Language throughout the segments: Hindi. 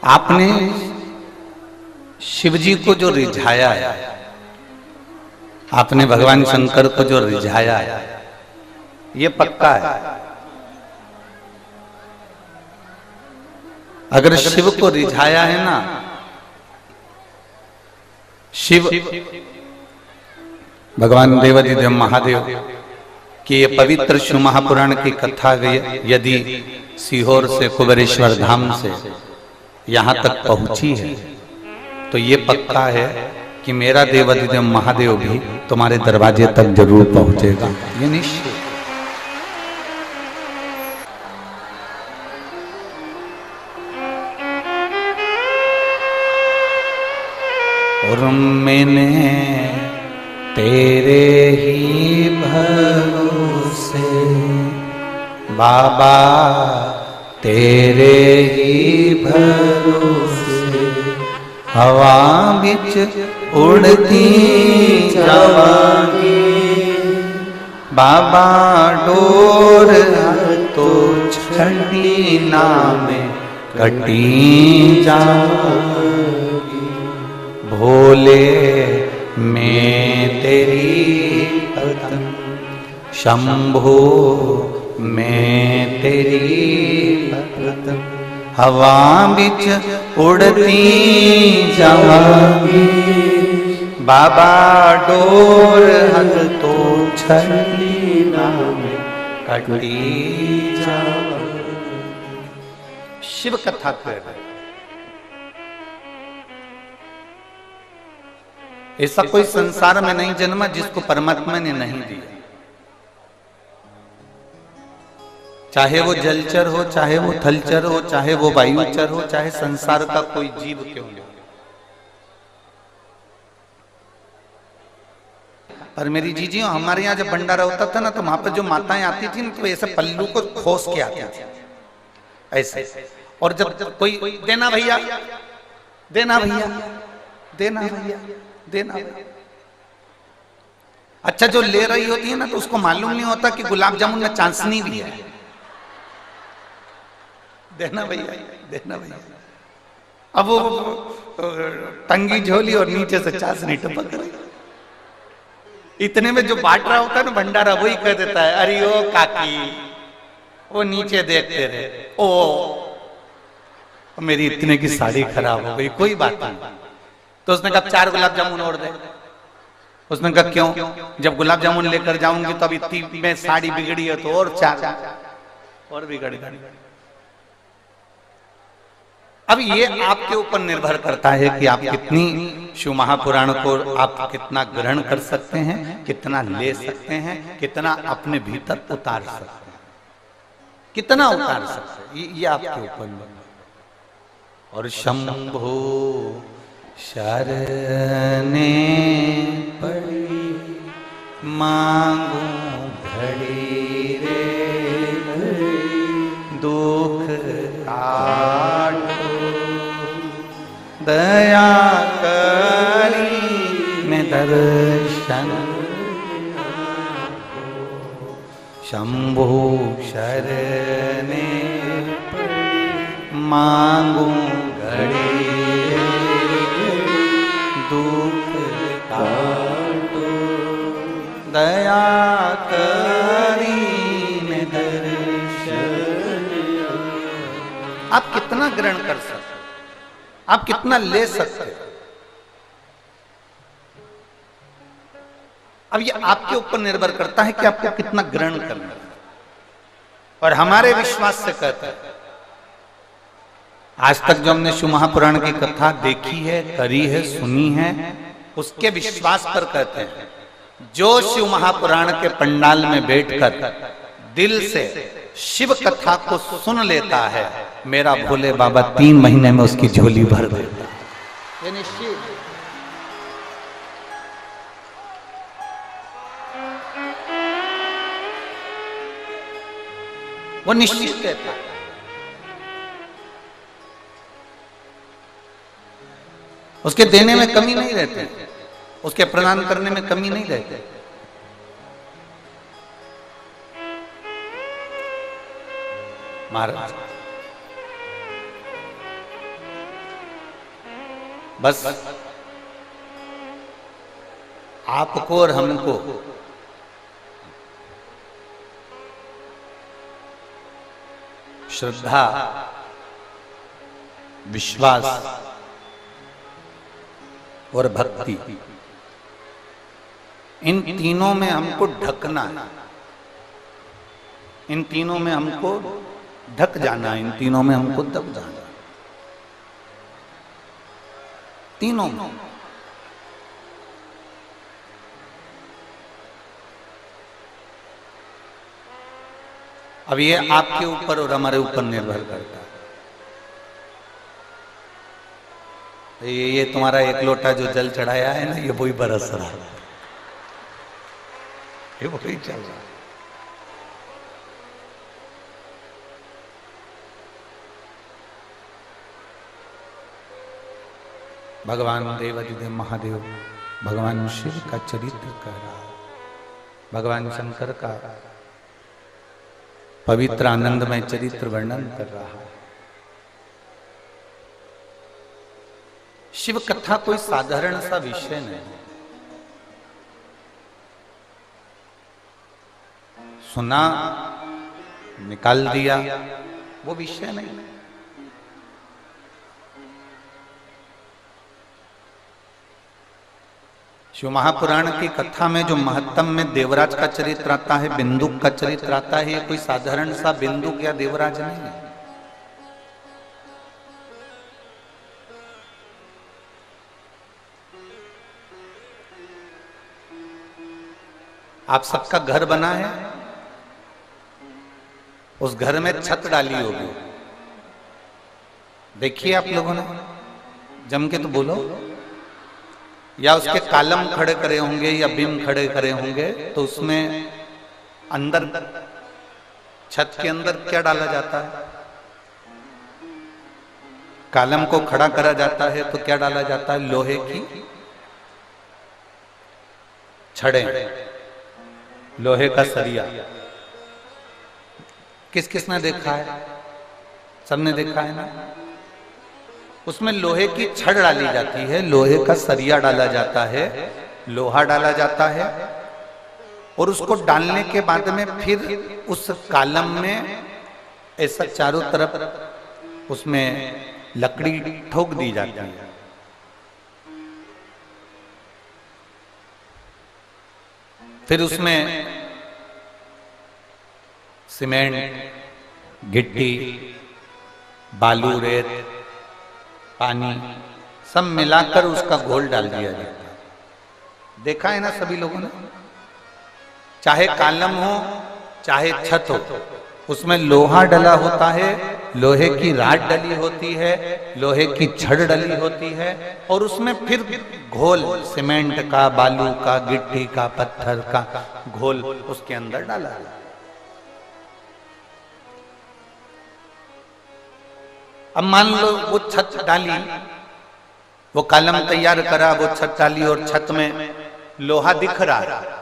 आपने शिव जी को जो रिझाया है, आपने भगवान शंकर को जो रिझाया है, ये पक्का है। अगर शिव को रिझाया है ना, शिव भगवान देवाधिदेव महादेव कि ये पवित्र शिव महापुराण की कथा यदि सीहोर से कुबेरेश्वर धाम से यहां तक पहुंची है, तो ये पक्का है कि मेरा देवाधिदेव महादेव भी तुम्हारे दरवाजे तक जरूर पहुंचेगा, ये निश्चित। और मैंने तेरे ही भरोसे बाबा, तेरे ही भरोसे हवा बिच उड़ती जावांगी बाबा, डोर तो छड़ी ना में कटी जावांगी। भोले मैं तेरी पतंग, शंभो मैं तेरी पतंग, हवा बिच उड़ती जावांगी बाबा, डोर हल तो छड़ी ना में कटी जावांगी। शिव कथा कर रहे, ऐसा कोई संसार में नहीं जन्मा जिसको परमात्मा ने नहीं दिया। चाहे वो जलचर हो, चाहे वो थलचर हो, चाहे वो वायुचर हो, चाहे संसार का कोई जीव क्यों हो। पर मेरी जीजियों, हमारे यहाँ जब भंडारा होता था ना, तो वहां पर जो माताएं आती थी ना, तो ऐसे पल्लू को खोस के आती थी ऐसे। और जब कोई देना भैया, देना भैया, देना भैया, देना। अच्छा, जो ले रही होती है ना, तो उसको मालूम नहीं होता कि गुलाब जामुन में चांसनी भी है। देना भैया, देना भैया। अब वो टंगी झोली और नीचे से चांसनी टपक रही। इतने में जो बांट रहा होता है ना भंडारा, वही कह देता है, अरे ओ काकी, वो नीचे देखते रहे, ओ मेरी इतने की साड़ी खराब हो गई, कोई बात नहीं। तो उसने कहा 4 गुलाब जामुन और दे। उसने कहा क्यों? जब गुलाब जामुन लेकर जाऊंगी तो अब इतनी में साड़ी बिगड़ी है, तो और 4 और बिगड़ गई। अब ये आपके ऊपर निर्भर करता है कि आप कितनी शिव महापुराण को आप कितना ग्रहण कर सकते हैं, कितना ले सकते हैं, कितना अपने भीतर उतार सकते हैं, कितना उतार सकते हैं, ये आपके ऊपर निर्भर। और शंभो शरणे पड़ी मांगू घड़ी रे घड़ी, दुख काटो दया करी मैं दर्शन। शंभो शरणे पड़ी मांगू घड़ी, दुख काटो दया करी मैं दर्शन। आप कितना ग्रहण कर सकते, आप कितना ले सकते, अब ये आपके ऊपर निर्भर करता है कि आपको कितना ग्रहण करना है। और हमारे विश्वास से कहते हैं, आज तक जो हमने शिव महापुराण की कथा देखी है, करी है, सुनी है, उसके विश्वास पर कहते हैं, जो शिव महापुराण के पंडाल में बैठकर दिल से शिव कथा को सुन लेता है, मेरा भोले बाबा 3 महीने में उसकी झोली भर देता है। ये निश्चित। वो निश्चित कहता है। उसके देने में कमी नहीं रहती, उसके प्रदान करने में कमी नहीं रहती। महाराज बस आपको और हमको श्रद्धा, विश्वास और भक्ति, इन तीनों में हमको ढकना है, इन तीनों में हमको ढक जाना, इन तीनों में हमको दब जाना, तीनों में। अब ये आपके ऊपर और हमारे ऊपर निर्भर करता है। ये तुम्हारा एक लोटा जो जल चढ़ाया है ना, ये वही बरस रहा है, ये वही चल रहा है। भगवान देवाधिदेव महादेव भगवान शिव का चरित्र कह रहा है, भगवान शंकर का पवित्र आनंदमय चरित्र वर्णन कर रहा है। शिव कथा कोई साधारण सा विषय नहीं, सुना निकाल दिया वो विषय नहीं। शिव महापुराण की कथा में जो महत्तम में देवराज का चरित्र आता है, बिंदुक का चरित्र आता है, ये कोई साधारण सा बिंदुक या देवराज नहीं है। आप सबका घर बना है, उस घर में छत डाली होगी, देखिए आप लोगों ने, जम के तो बोलो। या उसके कालम खड़े करे होंगे या बीम खड़े करे होंगे, तो उसमें अंदर छत के अंदर क्या डाला जाता है? कालम को खड़ा करा जाता है तो क्या डाला जाता है? लोहे की छड़े, लोहे का सरिया। किस किस ने देखा है? सबने देखा है ना। उसमें लोहे की छड़ डाली जाती है, लोहे का सरिया डाला जाता है, लोहा डाला जाता है, और उसको डालने के बाद में फिर उस कालम में ऐसा चारों तरफ उसमें लकड़ी ठोक दी जाती है। फिर उसमें सीमेंट, गिट्टी, बालू, रेत, पानी सब मिलाकर उसका घोल डाल दिया जाता है। देखा है ना सभी लोगों ने। चाहे कालम हो चाहे छत हो, उसमें लोहा डला होता है, लोहे की राड डली होती है, लोहे की छड़ डली होती है, और उसमें फिर घोल सीमेंट का, बालू का, गिट्टी का, पत्थर का घोल उसके अंदर डाला है। अब मान लो वो छत डाली, वो कालम तैयार करा, वो छत डाली और छत में लोहा दिख रहा है,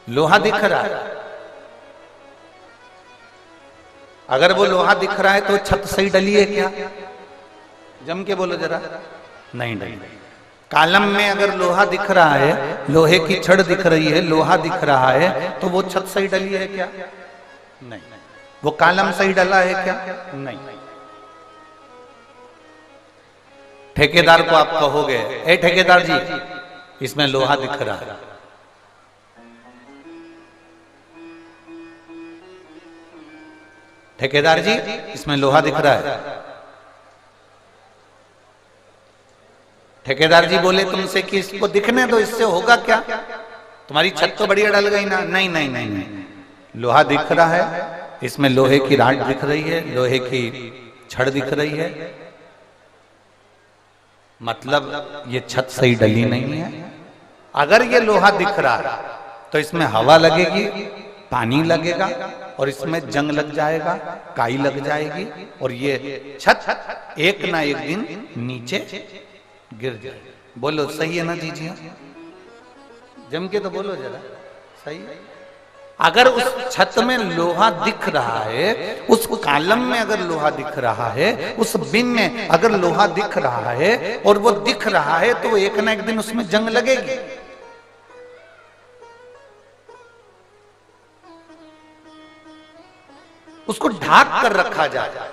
लोहा दिख रहा है। अगर वो लोहा दिख रहा है तो छत सही डली है क्या? जम के बोलो जरा। नहीं डली। कालम में अगर लोहा दिख रहा है, लोहे की छड़ दिख रही है, लोहा दिख रहा है, तो वो छत सही डली है क्या? नहीं। वो कालम सही डला है क्या? नहीं। ठेकेदार को आप कहोगे, ए ठेकेदार जी, इसमें लोहा दिख रहा है। ठेकेदार जी, इसमें लोहा दिख रहा है। ठेकेदार जी बोले तुमसे कि इसको दिखने दो, इससे होगा क्या? तुम्हारी छत तो बढ़िया डल गई ना। नहीं नहीं नहीं नहीं, लोहा दिख रहा है, इसमें लोहे की राड दिख रही है, लोहे की छड़ दिख रही है, मतलब ये छत सही डली नहीं है। अगर ये लोहा दिख रहा है तो इसमें हवा लगेगी, पानी लगेगा, और इसमें जंग लग जाएगा, काई लग जाएगी, और ये छत एक ना एक दिन नीचे गिर जाएगी। बोलो सही है ना जी? जी जम के तो बोलो जरा, सही है। अगर उस छत में लोहा दिख रहा है, उस कॉलम में अगर लोहा दिख रहा है, उस बिन में अगर लोहा दिख रहा है और वो दिख रहा है, तो एक ना एक दिन उसमें जंग लगेगी। उसको ढाक कर रखा जाए,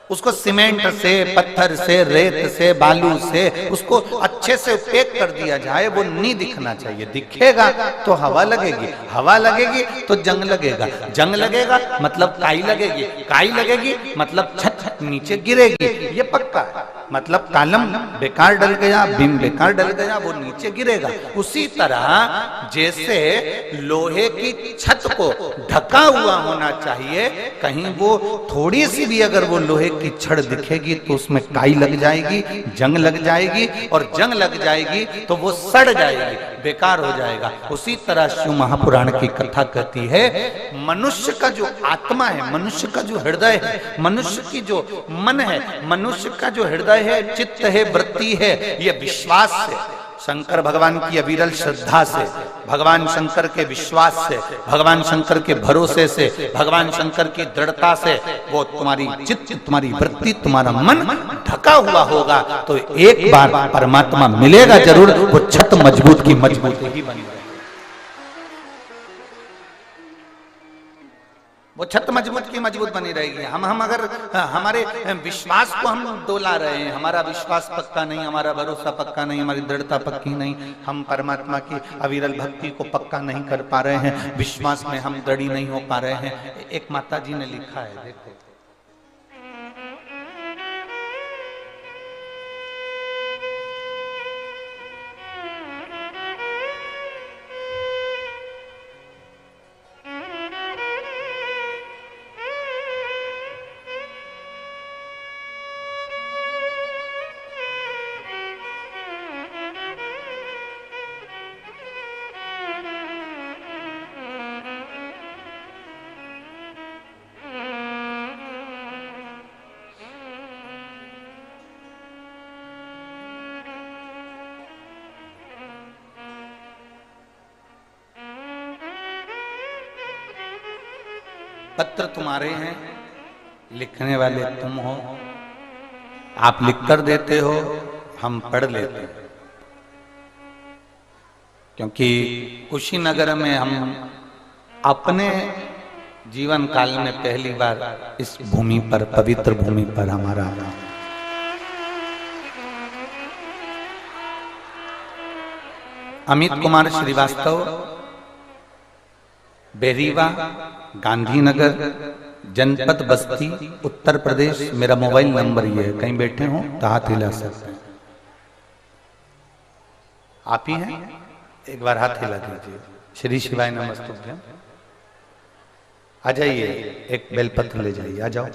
उसको सीमेंट से, पत्थर से, रेत से, बालू से उसको अच्छे से पैक कर दिया जाए। वो नहीं दिखना चाहिए। दिखेगा तो हवा लगेगी, हवा लगेगी तो जंग लगेगा, जंग लगेगा मतलब काई लगेगी, काई लगेगी मतलब छत नीचे गिरेगी। ये पक्का है। मतलब कॉलम बेकार डल गया, बीम बेकार डल गया, वो नीचे गिरेगा। उसी तरह जैसे लोहे की छत को ढका हुआ होना चाहिए, कहीं वो थोड़ी सी भी अगर वो लोहे की छड़ दिखेगी तो उसमें काई लग जाएगी, जंग लग जाएगी, और जंग लग जाएगी तो वो सड़ जाएगी, बेकार हो जाएगा। उसी तरह शिव महापुराण की कथा कहती है, मनुष्य का जो आत्मा है, मनुष्य का जो हृदय है, मनुष्य की जो मन है, मनुष्य का जो हृदय है, चित्त है, वृत्ति है, ये विश्वास से, शंकर भगवान की अविरल श्रद्धा से, भगवान शंकर के विश्वास से, भगवान शंकर के भरोसे से, भगवान शंकर की दृढ़ता से वो तुम्हारी चित्त, तुम्हारी वृत्ति, तुम्हारा मन ढका हुआ होगा तो एक बार परमात्मा मिलेगा जरूर। वो छत मजबूत की मजबूत ही बनी, वो छत मजबूत की मजबूत बनी रहेगी। हम अगर हमारे विश्वास को हम डोला रहे हैं, हमारा विश्वास पक्का नहीं, हमारा भरोसा पक्का नहीं, हमारी दृढ़ता पक्की नहीं, हम परमात्मा की अविरल भक्ति को पक्का नहीं कर पा रहे हैं, विश्वास में हम दृढ़ नहीं हो पा रहे हैं। एक माता जी ने लिखा है, देखो, पत्र तुम्हारे हैं, लिखने वाले तुम हो, आप लिख कर देते हो, हम पढ़ लेते हैं। क्योंकि कुशीनगर में हम अपने जीवन काल में पहली बार इस भूमि पर, पवित्र भूमि पर हमारा अमित कुमार श्रीवास्तव, बेरीवा, गांधीनगर, जनपद बस्ती, उत्तर प्रदेश। मेरा मोबाइल नंबर ये है, कहीं बैठे हो तो हाथ हिला सकते हैं। आप ही हैं? एक बार हाथ हिला दीजिए। श्री शिवाय नमस्तुभ्यं। आ जाइए, एक बेलपत्र ले जाइए। आ जाओ,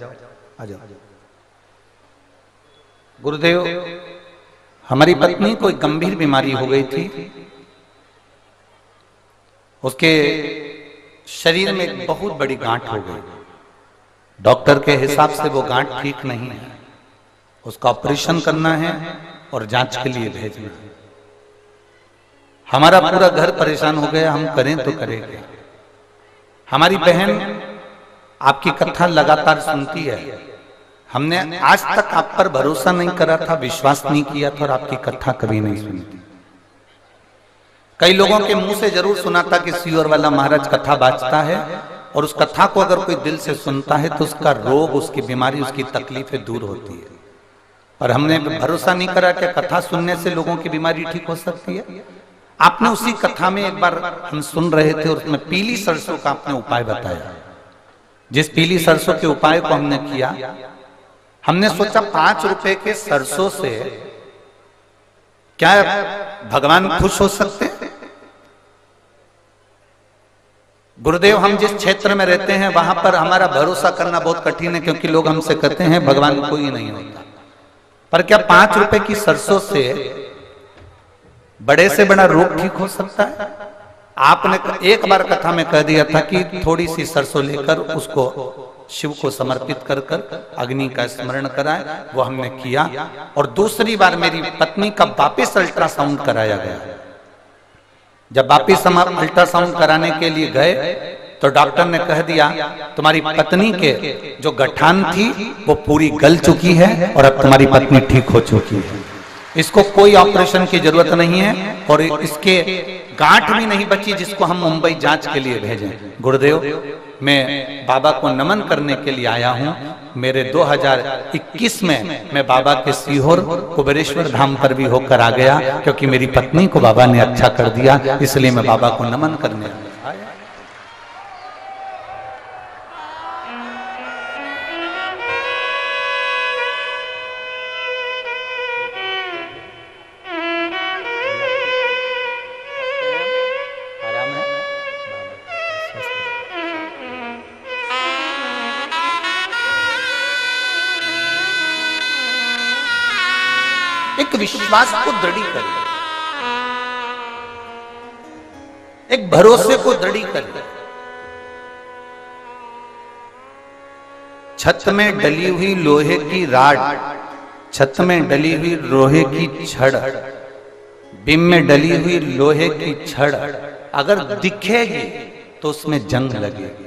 आ जाओ। गुरुदेव, हमारी पत्नी कोई गंभीर बीमारी हो गई थी, उसके शरीर में एक बहुत बड़ी गांठ हो गई। डॉक्टर के हिसाब से वो गांठ ठीक नहीं है, उसका ऑपरेशन करना है और जांच के लिए भेजना है। हमारा पूरा घर परेशान हो गया, हम करें तो करें क्या। हमारी बहन आपकी कथा लगातार सुनती है, हमने आज तक आप पर भरोसा नहीं करा था, विश्वास नहीं किया था और आपकी कथा कभी नहीं सुनी थी। कई लोगों के मुंह से जरूर सुना था कि सीहोर वाला महाराज कथा बाजता है, और उस कथा को अगर कोई दिल से सुनता है तो उसका रोग, उसकी बीमारी, उसकी तकलीफें दूर होती है। पर हमने भरोसा नहीं करा कि कथा सुनने से लोगों की बीमारी ठीक हो सकती है। आपने उसी कथा में एक बार हम सुन रहे थे और उसमें पीली सरसों का आपने उपाय बताया। जिस पीली सरसों के उपाय को हमने किया, हमने सोचा 5 रुपए के सरसों से क्या भगवान खुश हो सकते हैं? गुरुदेव, हम जिस क्षेत्र में रहते हैं वहां पर हमारा भरोसा करना बहुत कठिन है, क्योंकि लोग हमसे कहते हैं भगवान कोई नहीं होता। पर क्या 5 रुपए की सरसों से बड़े से बड़ा रोग ठीक हो सकता है? आपने एक बार कथा में कह दिया था कि थोड़ी सी सरसों लेकर उसको शिव को समर्पित कर कर अग्नि का स्मरण कराए, वो हमने किया। और दूसरी बार मेरी पत्नी का वापिस अल्ट्रासाउंड कराया गया। जब वापिस हम अल्ट्रासाउंड कराने के लिए गए तो डॉक्टर ने कह दिया तुम्हारी पत्नी के जो गठान थी वो पूरी गल चुकी है और अब तुम्हारी पत्नी ठीक हो चुकी है, इसको कोई ऑपरेशन की जरूरत नहीं है और इसके गांठ भी नहीं बची जिसको हम मुंबई जांच के लिए भेजें। गुरुदेव, मैं बाबा को नमन करने के लिए आया हूं। मेरे 2021 में मैं बाबा के सीहोर कुबेरेश्वर धाम पर भी होकर आ गया, क्योंकि मेरी पत्नी को बाबा ने अच्छा कर दिया, इसलिए मैं बाबा को नमन करने आया। एक विश्वास को दृढ़ करें, एक भरोसे को दृढ़ करें। छत में डली हुई लोहे की राड, छत में डली हुई लोहे की छड़, बिम में डली हुई लोहे की छड़ अगर दिखेगी तो उसमें जंग लगेगी।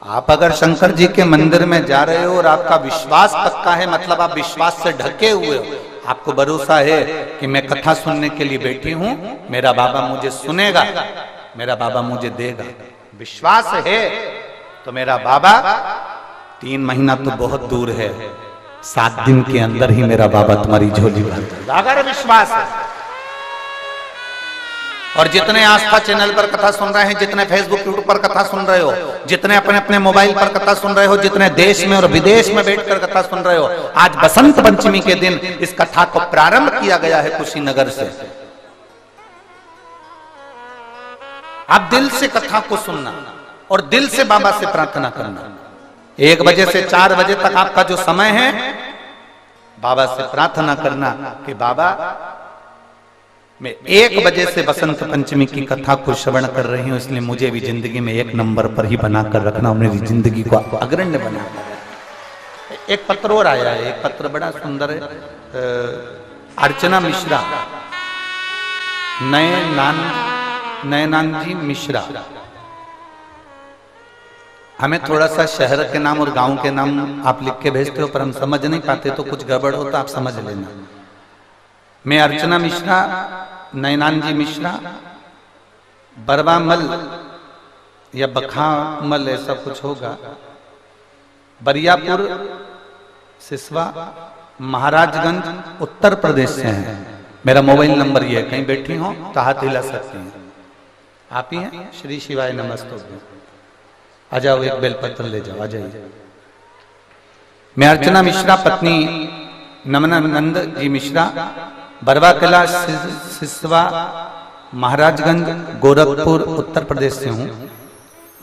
आप अगर शंकर जी के मंदिर में जा रहे हो और आपका विश्वास पक्का है, मतलब आप विश्वास से ढके हुए हो, आपको भरोसा है कि मैं कथा सुनने के लिए बैठी हूं, मेरा बाबा मुझे सुनेगा, मेरा बाबा मुझे देगा, विश्वास है तो मेरा बाबा 3 महीना तो बहुत दूर है, 7 दिन के अंदर ही मेरा बाबा तुम्हारी झोली भर देगा, अगर विश्वास है। और जितने आस्था चैनल पर कथा सुन रहे हैं, जितने फेसबुक यूट्यूब पर कथा सुन रहे हो, जितने अपने अपने मोबाइल पर कथा सुन रहे हो, जितने देश में और विदेश में बैठकर कथा सुन रहे हो, आज बसंत पंचमी के दिन इस कथा को प्रारंभ किया गया है कुशीनगर से। आप दिल से कथा को सुनना और दिल से बाबा से प्रार्थना करना। 1 बजे से 4 बजे तक आपका जो समय है, बाबा से प्रार्थना करना कि बाबा मैं 1 बजे से बसंत पंचमी की कथा को श्रवण कर रही हूं, इसलिए मुझे भी जिंदगी में 1 नंबर पर ही बनाकर रखना, मेरी जिंदगी को अग्रण्य बना। एक पत्र और आया है, एक पत्र बड़ा सुंदर है, अर्चना मिश्रा, नयनान जी मिश्रा। हमें थोड़ा सा शहर के नाम और गांव के नाम आप लिख के भेजते हो, पर हम समझ नहीं पाते, तो कुछ गड़बड़ हो तो आप समझ लेना। मैं अर्चना मिश्रा, नयनान जी मिश्रा, बरवामल या बखामल ऐसा कुछ होगा, बरियापुर सिसवा महाराजगंज उत्तर प्रदेश से हैं। मेरा मोबाइल नंबर ये है, कहीं बैठी हो तो हाथ हिला सकती हैं। आप ही हैं? श्री शिवाय नमस्तुभ्यं। आ जाओ, एक बेलपत्र ले जाओ, आ जाइए। मैं अर्चना मिश्रा, पत्नी नमनानंद जी मिश्रा, बरवा कला सिसवा महाराजगंज गोरखपुर उत्तर प्रदेश से हूं।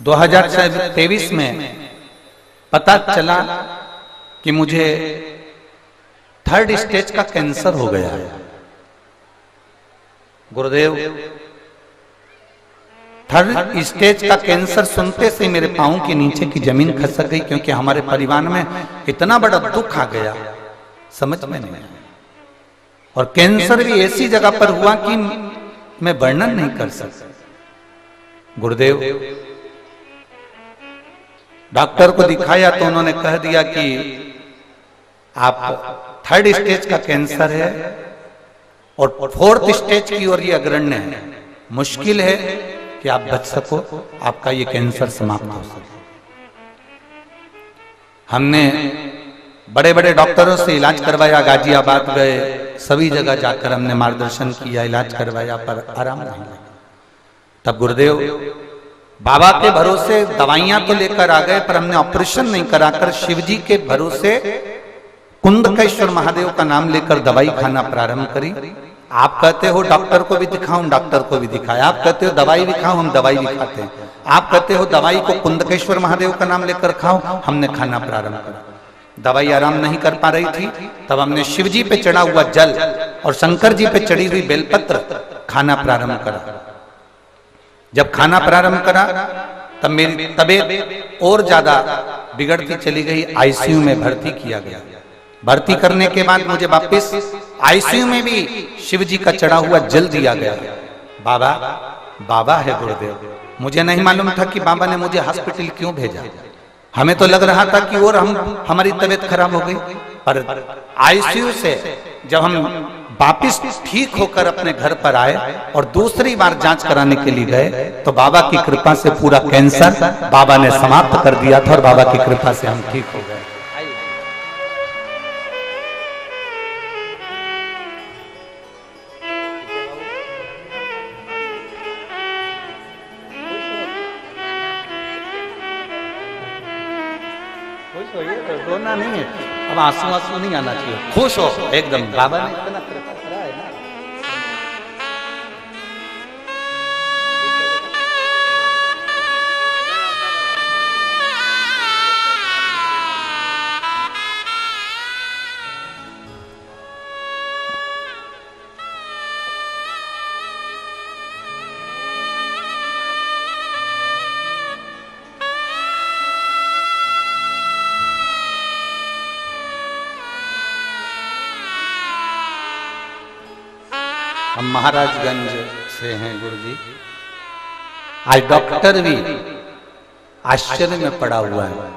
2023 में पता चला कि मुझे 3rd स्टेज का कैंसर हो गया है। गुरुदेव, 3rd स्टेज का कैंसर सुनते से मेरे पांव के नीचे की जमीन खसक गई, क्योंकि हमारे परिवार में इतना बड़ा दुख आ गया, समझ में नहीं आया। और कैंसर भी ऐसी जगह पर हुआ कि मैं वर्णन नहीं कर सकता। गुरुदेव, डॉक्टर को दिखाया तो उन्होंने कह दिया कि आप 3rd स्टेज का कैंसर है और 4th स्टेज की ओर ये अग्रण्य है, मुश्किल है कि आप बच सको, आपका ये कैंसर समाप्त हो सके। हमने बड़े बड़े डॉक्टरों से इलाज करवाया, गाजियाबाद गए, सभी जगह जाकर हमने मार्गदर्शन किया, इलाज करवाया, पर आराम नहीं लगा। तब गुरुदेव बाबा के भरोसे दवाइयां तो लेकर आ गए, पर हमने ऑपरेशन नहीं कराकर शिव जी के भरोसे कुंदकेश्वर महादेव का नाम लेकर दवाई खाना प्रारंभ करी। आप कहते हो डॉक्टर को भी दिखाऊं, डॉक्टर को भी दिखाया। आप कहते हो दवाई भी खाओ, हम दवाई भी खाते हैं। आप कहते हो दवाई को कुंदकेश्वर महादेव का नाम लेकर खाओ, हमने खाना प्रारंभ करा। दवाई आराम नहीं कर पा रही थी, तब हमने शिव जी पे चढ़ा हुआ जल और शंकर जी पे चढ़ी हुई बेलपत्र खाना प्रारंभ करा। जब खाना प्रारंभ करा तब मेरी तबीयत और ज्यादा बिगड़ती चली गई, आईसीयू में भर्ती किया गया। भर्ती करने के बाद मुझे वापस आईसीयू में भी शिव जी का चढ़ा हुआ जल दिया गया। बाबा बाबा है गुरुदेव। मुझे नहीं मालूम था कि बाबा ने मुझे हॉस्पिटल क्यों भेजा। हमें तो लग रहा था कि और हमारी तबीयत खराब हो गई। पर आईसीयू से जब हम वापिस ठीक होकर अपने घर पर आए और दूसरी बार जांच कराने के लिए गए तो बाबा की कृपा से पूरा कैंसर बाबा ने समाप्त कर दिया था और बाबा की कृपा से हम ठीक हो गए। रोना नहीं है, अब आंसू आंसू नहीं आना चाहिए, खुश हो एकदम। बाबा ने इतना कृपा करा है ना। हम महाराजगंज से हैं गुरुजी। आज डॉक्टर भी आश्चर्य में पड़ा हुआ है।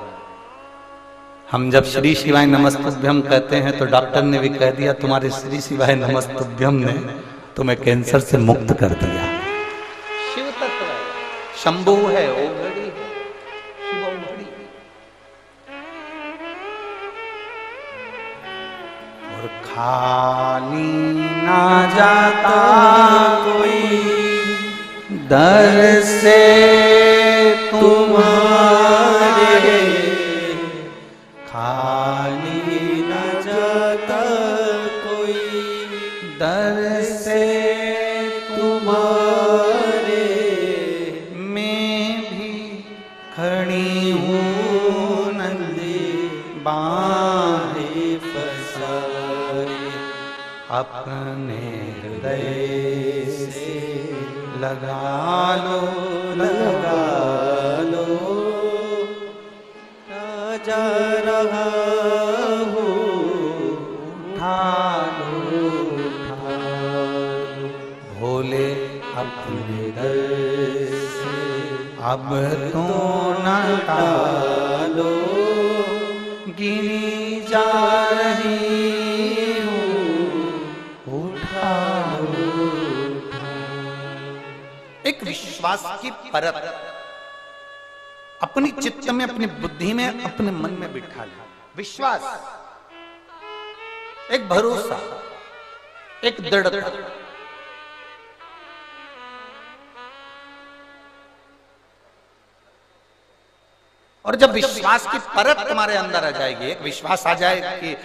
हम जब श्री शिवाय नमस्तुभ्यम कहते हैं तो डॉक्टर ने भी कह दिया तुम्हारे श्री शिवाय नमस्तुभ्यम ने तुम्हें कैंसर से मुक्त कर दिया। शिव तत्व है, शंभु है, ओघड़ी है, शिव ओघड़ी। और खाली ना जाता कोई दर से तुम्हारे, खाली ना जाता कोई दर से तुम्हारे, मैं भी खड़ी हूँ नंदी बाहें फसाए, अपने हृदय से लगा लो जा रहा हूँ, उठा लो भोले अपने दर से अब तो न टालो, गिनी जा रही हूँ, उठा लो। एक विश्वास की परत अपनी चित्त में, अपनी बुद्धि में, अपने मन में बिठा ले। विश्वास, एक भरोसा, एक दृढ़ता। और जब विश्वास की परत तुम्हारे अंदर आ जाएगी, एक विश्वास आ जाए कि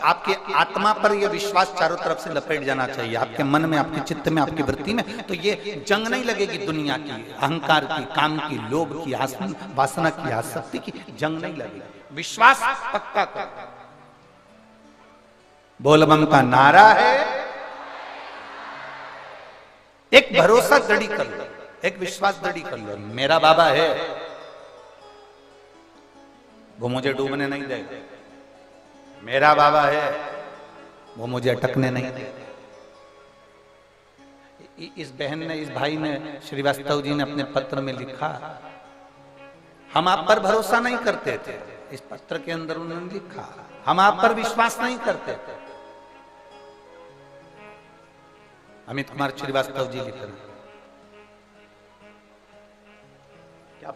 आपके आत्मा पर यह विश्वास चारों तरफ से लपेट जाना चाहिए, आपके मन में, आपके चित्त में, आपकी वृत्ति में, तो ये जंग नहीं लगेगी दुनिया की, अहंकार की, काम की, लोभ की, वासना की, आसक्ति की जंग नहीं लगेगी। विश्वास पक्का कर। बोलबम का नारा है, एक भरोसा दृढ़ कर लो, एक विश्वास दृढ़ कर लो। मेरा बाबा है, वो मुझे डूबने नहीं देगा। मेरा बाबा है, वो मुझे अटकने नहीं देगा। इस बहन ने, इस भाई ने, श्रीवास्तव जी ने अपने पत्र में लिखा, हम आप पर भरोसा नहीं करते थे। इस पत्र के अंदर उन्होंने लिखा, हम आप पर विश्वास नहीं करते थे। अमित कुमार श्रीवास्तव जी लिख रहे हैं,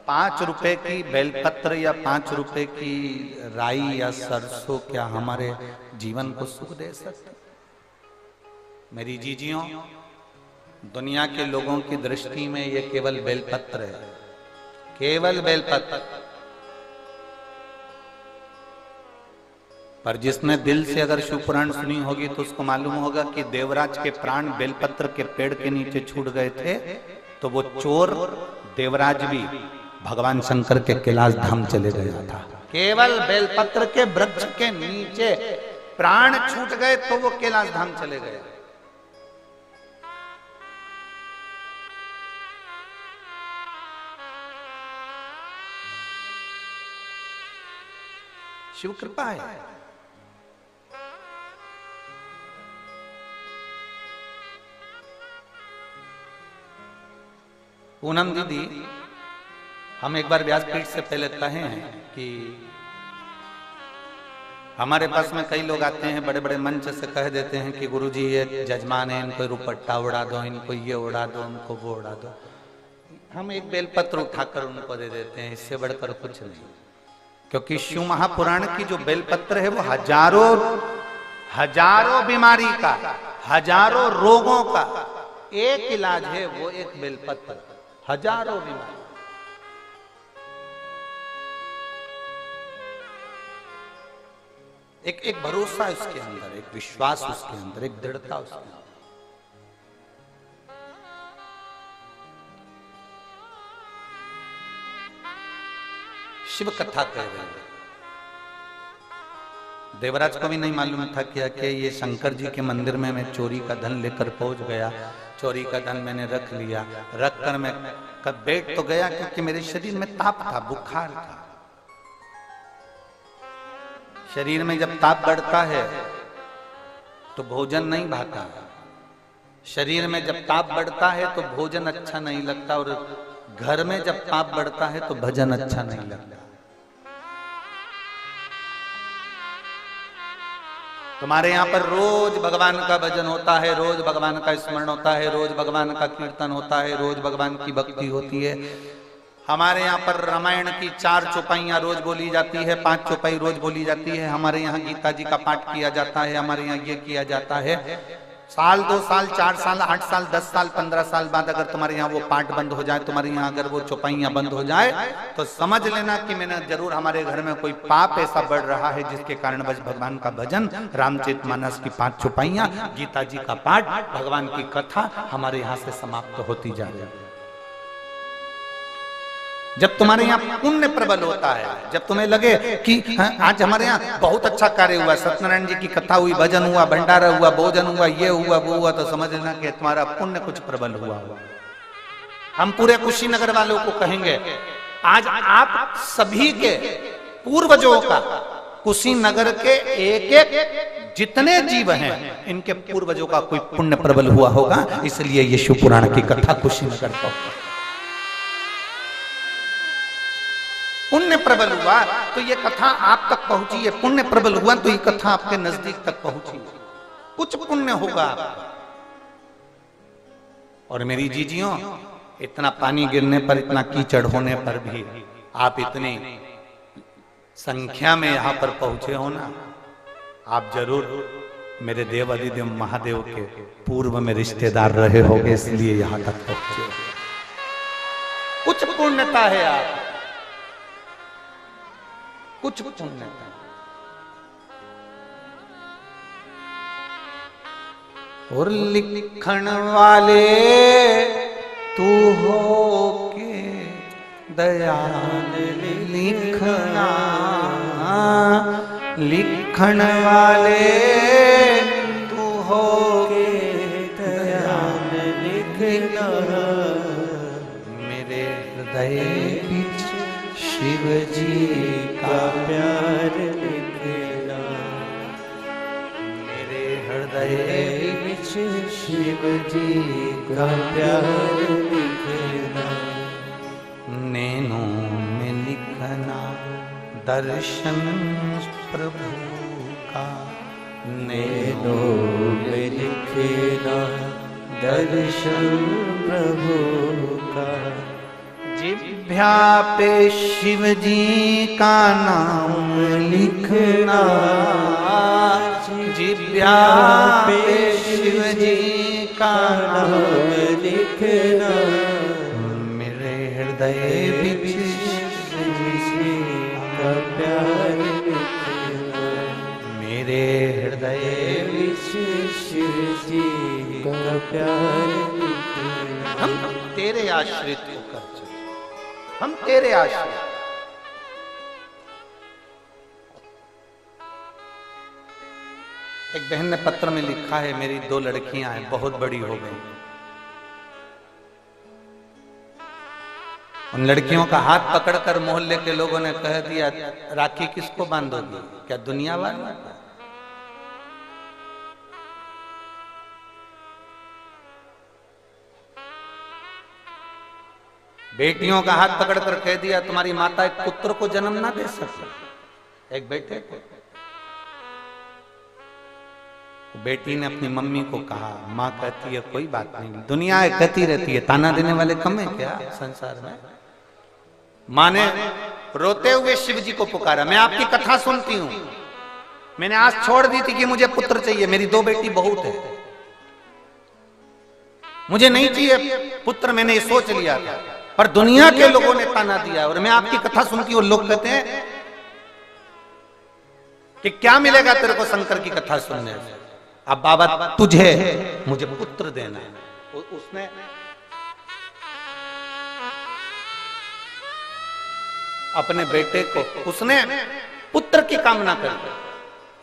5 रुपए की बेलपत्र या 5 रुपए की राई या सरसों क्या हमारे जीवन को सुख दे सकते? मेरी जीजियों, दुनिया के लोगों की दृष्टि में ये केवल बेलपत्र है, केवल बेलपत्र। पर जिसने दिल से अगर शिवपुराण सुनी होगी तो उसको मालूम होगा कि देवराज के प्राण बेलपत्र के पेड़ के नीचे छूट गए थे, तो वो चोर देवराज भी भगवान शंकर के कैलाश धाम चले गया था। केवल बेलपत्र के वृक्ष के नीचे प्राण छूट गए तो वो कैलाश धाम चले गए। शिव कृपा है। पूनम दीदी, हम एक बार व्यासपीठ से पहले कहे हैं कि हमारे पास में कई लोग आते हैं, बड़े बड़े मंच से कह देते हैं कि गुरुजी ये जजमान है, इनको रुपट्टा उड़ा दो, इनको ये उड़ा दो, उनको वो उड़ा दो। हम एक बेलपत्र उठाकर उनको दे देते हैं, इससे बढ़कर कुछ नहीं। क्योंकि शिव महापुराण की जो बेलपत्र है वो हजारों बीमारी का, हजारों रोगों का एक इलाज है, वो एक बेलपत्र। हजारों बीमारी, एक भरोसा उसके अंदर, एक विश्वास उसके अंदर, एक दृढ़ता उसके अंदर। शिव कथा कह रहे हैं। देवराज को भी नहीं मालूम था क्या कि ये शंकर जी के मंदिर में मैं चोरी का धन लेकर पहुंच गया। चोरी का धन मैंने रख लिया, रख कर मैं कब बैठ तो गया, क्योंकि मेरे शरीर में ताप था, बुखार था। शरीर में जब ताप बढ़ता है तो भोजन नहीं भाता, शरीर में जब ताप बढ़ता है तो भोजन अच्छा नहीं लगता, और घर में जब ताप बढ़ता है तो भजन अच्छा नहीं लगता। तुम्हारे यहाँ पर रोज भगवान का भजन होता है, रोज भगवान का स्मरण होता है, रोज भगवान का कीर्तन होता है, रोज भगवान की भक्ति होती है। हमारे यहाँ पर रामायण की 4 चौपाइयाँ रोज बोली जाती है, 5 चौपाई रोज बोली जाती है। हमारे यहाँ गीता जी का पाठ किया जाता है, हमारे यहाँ ये किया जाता है। साल 2 साल 4 साल 8 साल 10 साल 15 साल बाद अगर तुम्हारे यहाँ वो पाठ बंद हो जाए, तुम्हारे यहाँ अगर वो चौपाइयाँ बंद हो जाए, तो समझ लेना कि मैंने जरूर हमारे घर में कोई पाप ऐसा बढ़ रहा है जिसके कारण बस भगवान का भजन, रामचरितमानस की 5 चौपाइयाँ, गीता जी का पाठ, भगवान की कथा हमारे यहाँ से समाप्त होती जा रही है। जब तुम्हारे यहाँ पुण्य प्रबल होता है, जब तुम्हें लगे कि आज हमारे यहाँ बहुत अच्छा कार्य हुआ, सत्यनारायण जी की कथा हुई, भजन हुआ, भंडारा हुआ, भोजन हुआ, ये हुआ वो हुआ, तो समझ लेना कि तुम्हारा पुण्य कुछ प्रबल हुआ। हम पूरे कुशीनगर वालों को कहेंगे, आज आप सभी के पूर्वजों का, कुशीनगर के एक जितने जीव हैं, इनके पूर्वजों का कोई पुण्य प्रबल हुआ होगा, इसलिए ये शिव पुराण की कथा कुशीनगर को पुण्य प्रबल हुआ, तो ये कथा आप तक पहुंची है। पुण्य प्रबल हुआ तो ये कथा आपके नजदीक तक पहुंची, कुछ पुण्य होगा आपका। और मेरी जीजियों, इतना पानी गिरने पर, इतना कीचड़ होने पर भी आप इतनी संख्या में यहां पर पहुंचे हो ना, आप जरूर मेरे देव अधिदेव महादेव के पूर्व में रिश्तेदार रहे होगे, इसलिए यहां तक पहुंचे। कुछ पुण्यता है आप, कुछ पुण्यता। और लिखण वाले तू हो के दयाल लिखना, लिखण वाले तू हो के दयाल लिखना, मेरे हृदय बीच शिव जी का प्यार लिखना, मेरे हृदय बीच शिव जी का प्यार लिखना, नैनों में लिखना दर्शन प्रभु का, नैनों में लिखना दर्शन प्रभु का, जिभ्या पे शिव जी का नाम लिखना, जिभ्या पे शिव जी का नाम लिखना, मेरे हृदय बीच शिव जी का प्यार लिखना, मेरे हृदय बीच शिव जी का प्यार लिखना। हम तेरे आश्रित होकर चले, हम तेरे आश्रित। एक बहन ने पत्र में लिखा है, मेरी 2 लड़कियां हैं, बहुत बड़ी हो गई। उन लड़कियों का हाथ पकड़कर मोहल्ले के लोगों ने कह दिया, राखी किसको बांधोगी? क्या दुनिया वालों? बेटियों का हाथ पकड़कर कह दिया तुम्हारी माता एक पुत्र को जन्म ना दे सकती, एक बेटे को। बेटी ने अपनी मम्मी को कहा, माँ कहती है कोई बात नहीं, दुनिया कहती रहती है, ताना देने वाले कम है क्या संसार में। माँ ने रोते हुए शिव जी को पुकारा, मैं आपकी कथा सुनती हूं, मैंने आज छोड़ दी थी कि मुझे पुत्र चाहिए, मेरी 2 बेटी बहुत है, मुझे नहीं चाहिए पुत्र, मैंने ये सोच लिया था, पर दुनिया के लोगों ने ताना दिया और मैं आपकी कथा सुनती हूँ। लोग कहते हैं कि क्या मिलेगा तेरे को शंकर की कथा सुनने से। अब बाबा तुझे मुझे पुत्र देना है। उसने अपने बेटे को, उसने पुत्र की कामना कर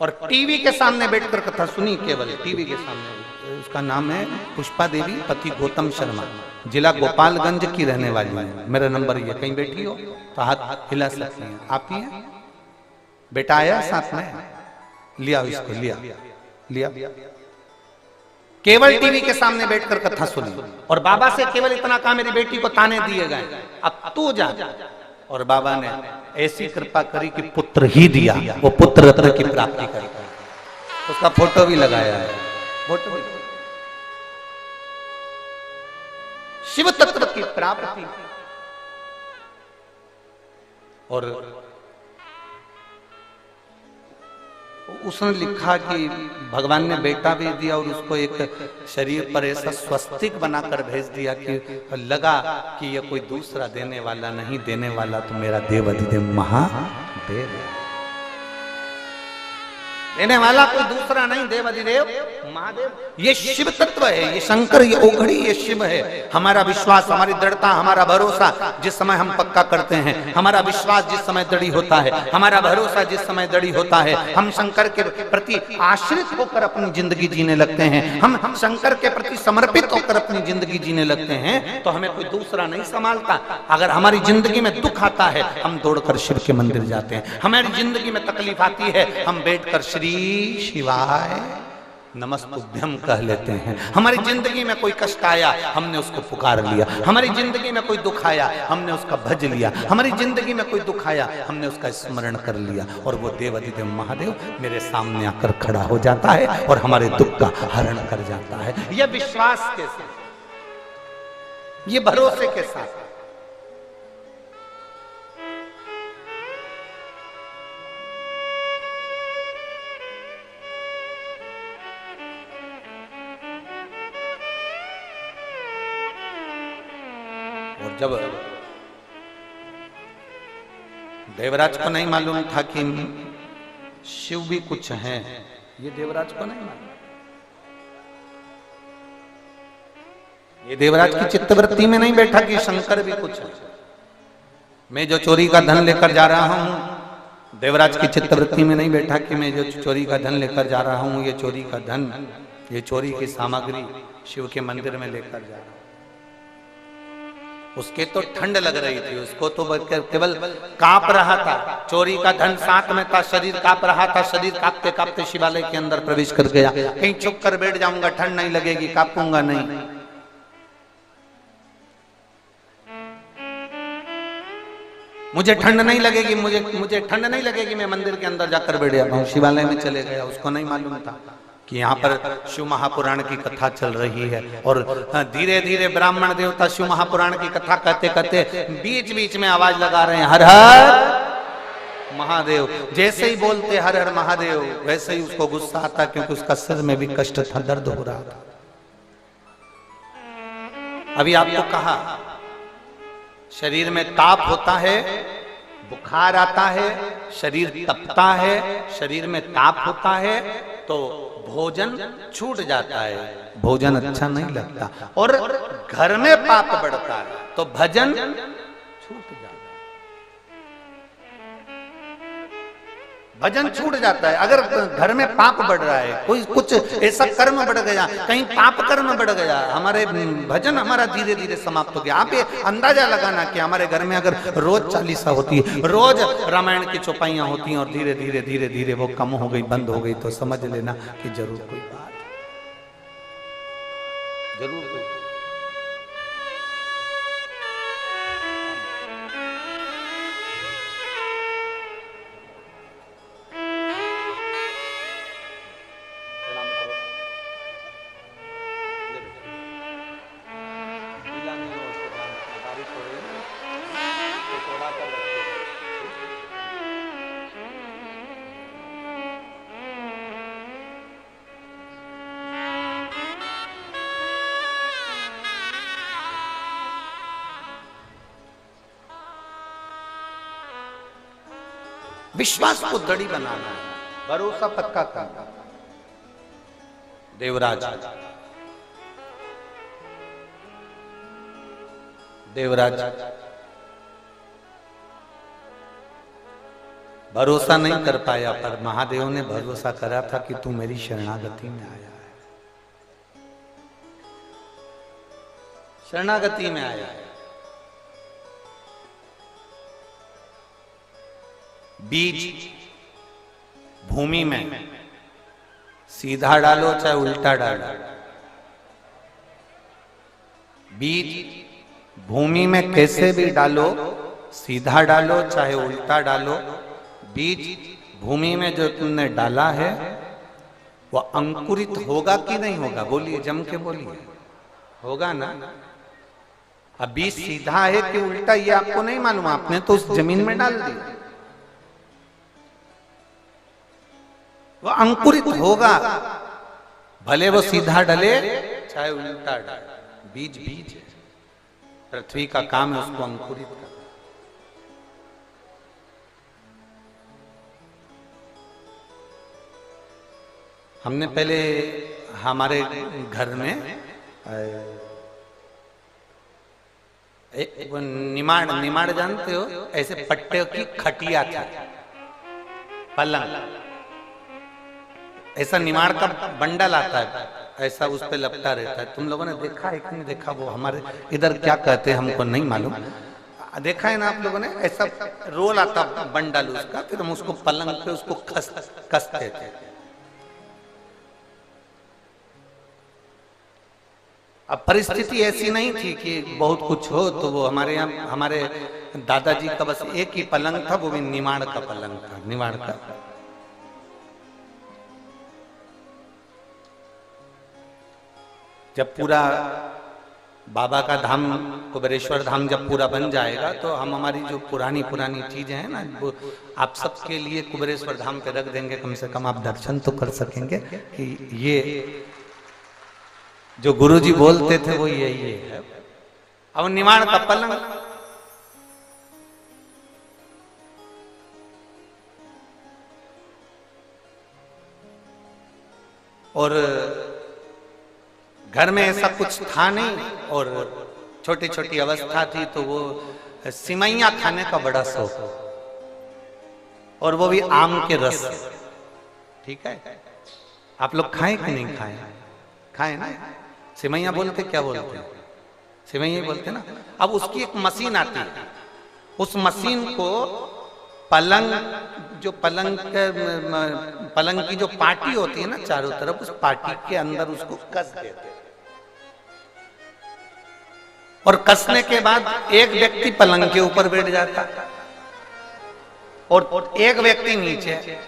और टीवी के सामने बैठकर कथा सुनी, केवल टीवी के सामने। उसका नाम है पुष्पा देवी, पति गौतम शर्मा, जिला गोपालगंज की रहने वाली है। मेरा नंबर ये, कहीं बैठी हो तो हाथ हिला सकती हैं। आप ही हैं? बेटा आया साथ में, लिया इसको, लिया। केवल टीवी के सामने बैठकर कथा सुनी और बाबा से केवल इतना कहा मेरी बेटी को ताने दिए गए, अब तू जा। और बाबा ने ऐसी कृपा करी कि पुत्र ही दिया, वो पुत्र रत्न की प्राप्ति करी। उसका फोटो भी लगाया है, फोटो भी। शिव तत्व की प्राप्ति। और उसने लिखा कि भगवान ने बेटा भी दिया और उसको एक शरीर पर ऐसा स्वस्तिक बनाकर भेज दिया कि लगा कि ये कोई दूसरा देने वाला नहीं, देने वाला तो मेरा देव अधिदेव महादेव, देने वाला कोई दूसरा नहीं, देव अधिदेव महादेव। ये शिव तत्व है, ये शंकर, ये ओघड़ी, ये शिव है। हमारा विश्वास, हमारी दृढ़ता, हमारा भरोसा जिस समय हम पक्का करते हैं, हमारा विश्वास जिस समय दृढ़ होता है, हमारा भरोसा जिस समय दृढ़ होता है, हम शंकर के प्रति आश्रित होकर अपनी जिंदगी जीने लगते हैं, हम शंकर के प्रति समर्पित होकर अपनी जिंदगी जीने लगते हैं, तो हमें कोई दूसरा नहीं संभालता। अगर हमारी जिंदगी में दुख आता है, हम दौड़कर शिव के मंदिर जाते हैं। हमारी जिंदगी में तकलीफ आती है, हम बैठकर श्री शिवाय नमस्तुभ्यम कह लेते हैं। हमारी जिंदगी में कोई कष्ट आया, हमने उसको पुकार लिया। हमारी जिंदगी में कोई दुख आया, हमने उसका भज लिया। हमारी जिंदगी में कोई दुख आया, हमने उसका स्मरण कर लिया और वो देव अधिदेव महादेव मेरे सामने आकर खड़ा हो जाता है और हमारे दुख का हरण कर जाता है। यह विश्वास के साथ, ये भरोसे के साथ। और जब देवराज को नहीं मालूम था कि शिव भी कुछ है, ये देवराज को नहीं मालूम। ये देवराज की चित्तवृत्ति में नहीं बैठा कि शंकर भी कुछ है। मैं जो चोरी का धन लेकर जा रहा हूं, देवराज की चित्तवृत्ति में नहीं बैठा कि मैं जो चोरी का धन लेकर जा रहा हूं, ये चोरी का धन, ये चोरी की सामग्री शिव के मंदिर में लेकर जा रहा हूं। उसके तो ठंड लग रही थी, उसको तो केवल कांप रहा था। चोरी का धन साथ में था, शरीर कांप रहा था। शरीर कांपते कांपते शिवालय के अंदर प्रवेश कर गया। कहीं चुप कर बैठ जाऊंगा, ठंड नहीं लगेगी, कांपूंगा नहीं। मुझे ठंड नहीं लगेगी, मुझे ठंड नहीं लगेगी, मैं मंदिर के अंदर जाकर बैठ जाऊंगा। शिवालय में चले गया। उसको नहीं मालूम था कि यहाँ पर शिव महापुराण की कथा चल रही है और धीरे धीरे ब्राह्मण देवता शिव महापुराण की कथा कहते कहते बीच बीच में आवाज लगा रहे हैं, हर हर महादेव। जैसे ही बोलते हर हर महादेव, वैसे ही उसको गुस्सा आता, क्योंकि उसका सिर में भी कष्ट था, दर्द हो रहा था। अभी आपको कहा, शरीर में ताप होता है, बुखार आता है, शरीर तपता है, शरीर में ताप होता है, तो भोजन छूट जाता है, भोजन अच्छा नहीं लगता। और घर में पाप बढ़ता है तो भजन छूट जाता है, भजन छूट जाता है। अगर घर में पाप बढ़ रहा है, कोई कुछ ऐसा कर्म बढ़ गया, कहीं पाप कर्म बढ़ गया, हमारे भजन हमारा धीरे धीरे समाप्त हो गया। आप ये अंदाजा लगाना कि हमारे घर में अगर रोज चालीसा होती है, रोज रामायण की चौपाइयां होती हैं और धीरे धीरे धीरे धीरे वो कम हो गई, बंद हो गई, तो समझ लेना कि जरूर कोई बात, जरूर कोई। विश्वास को दड़ी बनाना है, भरोसा पक्का करना। देवराज भरोसा नहीं कर पाया, पर महादेव ने भरोसा करा था कि तू मेरी शरणागति में आया है, शरणागति में आया है। बीज भूमि में सीधा डालो चाहे उल्टा डालो, बीज भूमि में कैसे भी डालो, सीधा डालो चाहे उल्टा डालो, बीज भूमि में जो तुमने डाला है वो अंकुरित होगा कि नहीं होगा? बोलिए, जम के बोलिए, होगा ना? अब बीज सीधा है कि उल्टा ये आपको नहीं मालूम, आपने तो उस जमीन में डाल दिया, वो अंकुरित होगा, भले वो सीधा डले चाहे उल्टा डले, बीज बीज है। पृथ्वी का काम है उसको अंकुरित करना। हमने पहले हमारे घर में एक निमाड़ जानते हो, ऐसे पट्टे की खटिया थी, पलंग, ऐसा निमाड़ का बंडल आता है, ऐसा उस पे लपटा रहता है। तुम लोगों ने देखा है कि नहीं देखा? वो हमारे इधर क्या कहते हैं हमको नहीं मालूम, देखा है ना आप लोगों ने? ऐसा रोल आता बंडल उसका, फिर हम उसको पलंग पे उसको कसते थे। अब परिस्थिति ऐसी नहीं थी कि बहुत कुछ हो, तो वो हमारे यहाँ हमारे दादाजी का बस एक ही पलंग था, वो भी निमाड़ का पलंग था, निमाड़ का। जब पूरा बाबा का धाम कुबेरेश्वर धाम जब पूरा बन जाएगा तो हम हमारी जो पुरानी चीजें हैं ना, वो आप सबके लिए कुबेरेश्वर धाम पे रख देंगे, कम से कम आप दर्शन तो कर सकेंगे कि ये जो गुरुजी बोलते थे वो यही है। अब निमाड़ का पलंग, और घर में ऐसा कुछ था नहीं, और छोटी छोटी अवस्था थी, तो वो सिमैया खाने का बड़ा शौक, और वो भी आम के रस। ठीक है, आप लोग खाएं कि नहीं खाएं? खाएं ना? सिमैया बोलते क्या बोलते हैं? सिमैया बोलते ना। अब उसकी एक मशीन आती है, उस मशीन को पलंग की जो पार्टी होती है ना चारों तरफ, उस पार्टी के अंदर उसको कस देते हैं, और कसने के बाद एक व्यक्ति पलंग के ऊपर बैठ जाता और एक व्यक्ति नीचे।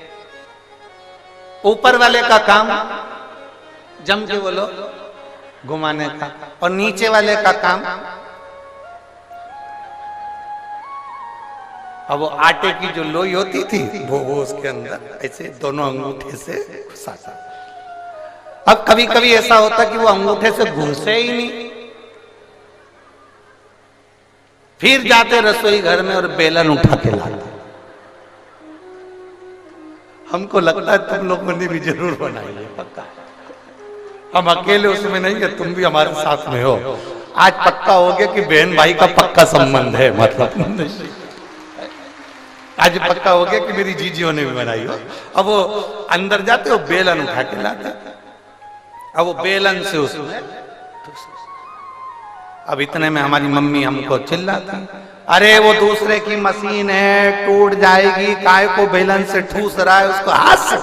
ऊपर वाले का काम जम के बोलो घुमाने का, और नीचे वाले का काम, अब वो आटे की जो लोई होती थी वो उसके अंदर ऐसे दोनों अंगूठे से घुसाता। अब कभी कभी ऐसा होता कि वो अंगूठे से घुसे ही नहीं, फिर जाते रसोई घर में और बेलन उठा के लाते। हमको लगता है तुम लोगों ने भी जरूर बनाई है, पक्का। हम अकेले उसमें नहीं है, तुम भी हमारे साथ में हो। आज पक्का हो गया कि बहन भाई का पक्का संबंध है, मतलब आज पक्का हो गया कि मेरी जीजियों ने भी बनाई हो। अब वो अंदर जाते हो, बेलन उठा के लाते, अब वो बेलन से उसमें, अब इतने में हमारी मम्मी हमको चिल्लाती, अरे वो दूसरे की मशीन है, टूट जाएगी, काय को बेलन से ठूस रहा है, उसको हाथ से।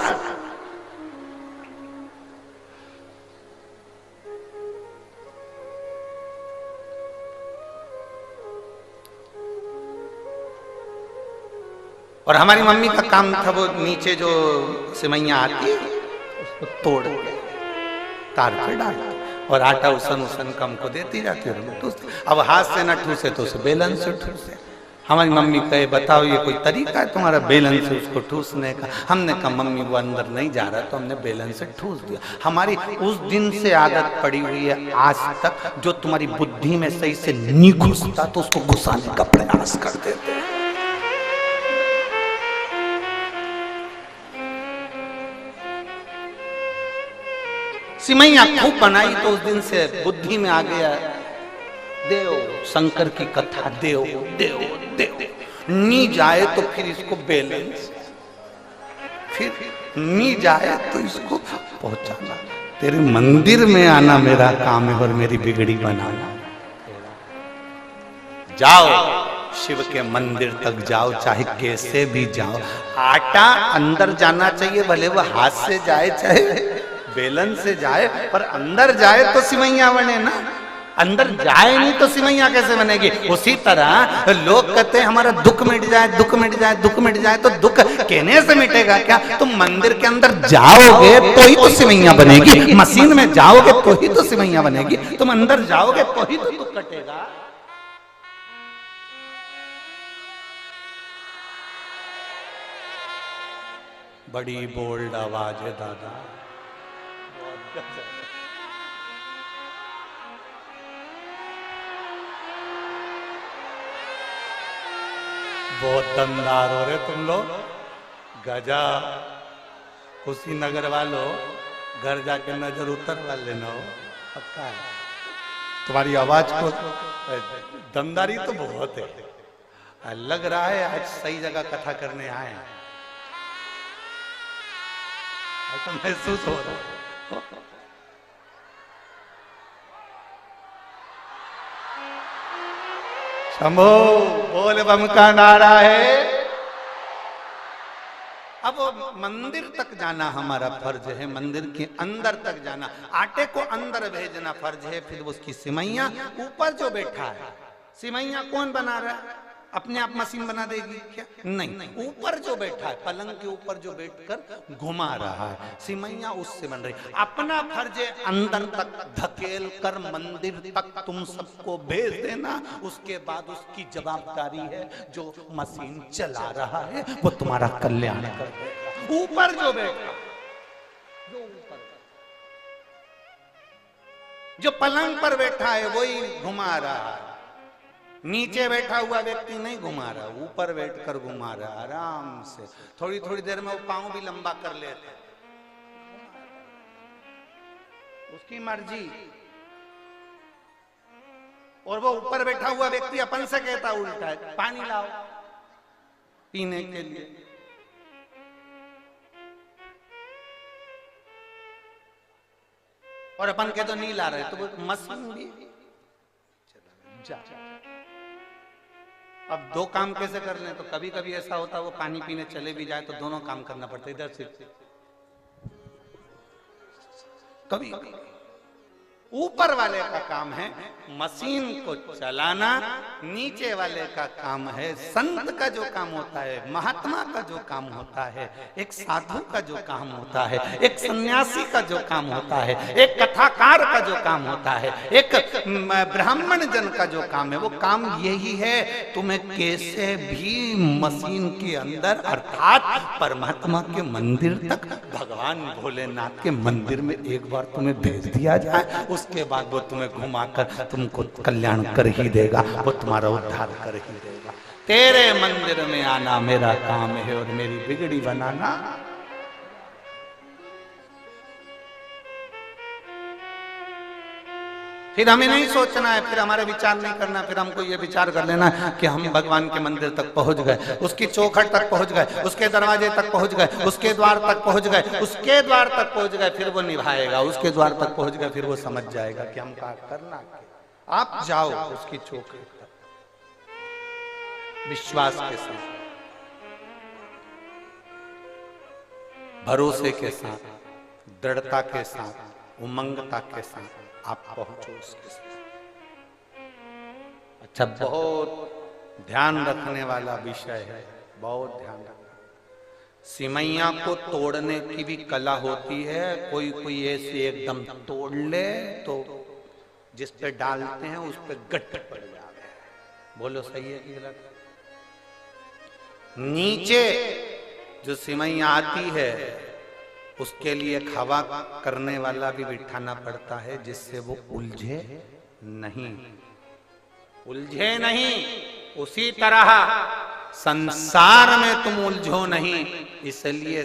और हमारी मम्मी का काम था वो नीचे जो सिमैया आती है उसको तोड़ के तार पे डालती, और आटा उसन कम को देती जाती है। अब हाथ से न ठूसे तो उसे बेलन से ठूसे। हमारी मम्मी कहे, बताओ ये कोई तरीका है तुम्हारा बेलन से उसको ठूसने का? हमने कहा मम्मी वो अंदर नहीं जा रहा, तो हमने बेलन से ठूस दिया। हमारी उस दिन से आदत पड़ी हुई है आज तक, जो तुम्हारी बुद्धि में सही से नहीं घुसता तो उसको घुसाने का प्रयास कर देते हैं। सिमैया खूब बनाई तो उस दिन से बुद्धि में आ गया, देव शंकर की कथा, देव देव देव, नी जाए तो फिर इसको बैलेंस, फिर नी जाए तो इसको पहुंचाना। तेरे मंदिर में आना मेरा काम है और मेरी बिगड़ी बनाना। जाओ शिव के मंदिर तक जाओ, चाहे कैसे भी जाओ। आटा अंदर जाना चाहिए, भले वो हाथ से जाए चाहे बेलन से जाए, पर अंदर जाए तो सिमैया बने ना। अंदर जाए नहीं तो सिमैया कैसे बनेगी? उसी तरह लोग कहते हैं हमारा दुख मिट जाए, दुख मिट जाए, दुख मिट जाए, तो दुख कहने से मिटेगा क्या? तुम मंदिर के अंदर जाओगे तो ही तो सिमैया बनेगी, मशीन में जाओगे तो ही तो सिमैया बनेगी, तुम अंदर जाओगे तो ही तो दुख कटेगा। बड़ी बोल्ड आवाज है दादा, बहुत दमदार हो रहे तुम लोग। गजा कुशीनगर वालों, घर जाके नजर उतरवा लेना हो, पक्का है। तुम्हारी आवाज को दमदारी तो बहुत है, लग रहा है आज सही जगह कथा करने आए हैं, ऐसा महसूस हो रहा है। शंभो बोल बम का नारा है। अब मंदिर तक जाना हमारा फर्ज है, मंदिर के अंदर तक जाना, आटे को अंदर भेजना फर्ज है। फिर उसकी सिमैया ऊपर जो बैठा है, सिमैया कौन बना रहा है? अपने आप मशीन बना देगी क्या? नहीं, ऊपर जो बैठा है, पलंग के ऊपर जो बैठकर घुमा रहा है, सिमैया उससे बन रही। अपना फर्ज अंदर तक धकेल कर मंदिर तक तुम सबको भेज देना, उसके बाद उसकी जवाबदारी है जो मशीन चला रहा है वो तुम्हारा कल्याण कर देगा। ऊपर जो बैठा, जो पलंग पर बैठा है वही घुमा रहा है, नीचे बैठा हुआ व्यक्ति नहीं घुमा रहा, ऊपर बैठकर घुमा रहा आराम से। थोड़ी थोड़ी देर में वो पांव भी लंबा कर लेते, उसकी मर्जी। और वो ऊपर बैठा हुआ व्यक्ति अपन से कहता उल्टा है, पानी लाओ पीने के लिए। और अपन के तो नहीं ला रहे, तो वो मशीन भी जा। अब दो काम कैसे कर लें? तो कभी कभी ऐसा होता है वो पानी पीने चले भी जाए तो दोनों काम करना पड़ता है, इधर से कभी ऊपर वाले का काम है मशीन को चलाना, नीचे वाले का काम है, संत का जो काम होता है, महात्मा का जो काम होता है, एक साधु का जो काम होता है, एक सन्यासी का जो काम होता है, एक कथाकार का जो काम होता है, एक ब्राह्मण जन का जो काम है, वो काम यही है तुम्हें कैसे भी मशीन के अंदर अर्थात परमात्मा के मंदिर तक, भगवान भोलेनाथ के मंदिर में एक बार तुम्हें भेज दिया जाए, उसके बाद वो तुम्हें घुमाकर तुमको कल्याण कर ही देगा, वो तुम्हारा उद्धार कर ही देगा। तेरे मंदिर में आना मेरा काम है और मेरी बिगड़ी बनाना। फिर हमें नहीं सोचना है, फिर हमारे विचार नहीं करना, फिर हमको ये विचार कर लेना कि हम भगवान के मंदिर तक पहुंच गए, उसकी चौखट तक पहुंच गए, उसके दरवाजे तक पहुंच गए, उसके द्वार तक पहुंच गए, उसके द्वार तक पहुंच गए, फिर वो निभाएगा, उसके द्वार तक पहुंच गए, फिर वो समझ जाएगा कि हम क्या करना। आप जाओ उसकी चौखट तक विश्वास के साथ, भरोसे के साथ, दृढ़ता के साथ, उमंगता के साथ आप पहुंचो उसके साथ। अच्छा, बहुत ध्यान रखने वाला विषय है, बहुत ध्यान रखना। सिमैया को तोड़ने की भी कला होती है, कोई कोई ऐसे एकदम तोड़ ले तो जिस पे डालते हैं उस पे गट्ट पड़ जाता है। बोलो सही है कि गलत? नीचे जो सिमैया आती है उसके लिए एक हवा करने वाला भी बिठाना पड़ता है, जिससे वो उलझे नहीं, उलझे नहीं। उसी तरह संसार में तुम उलझो नहीं, इसलिए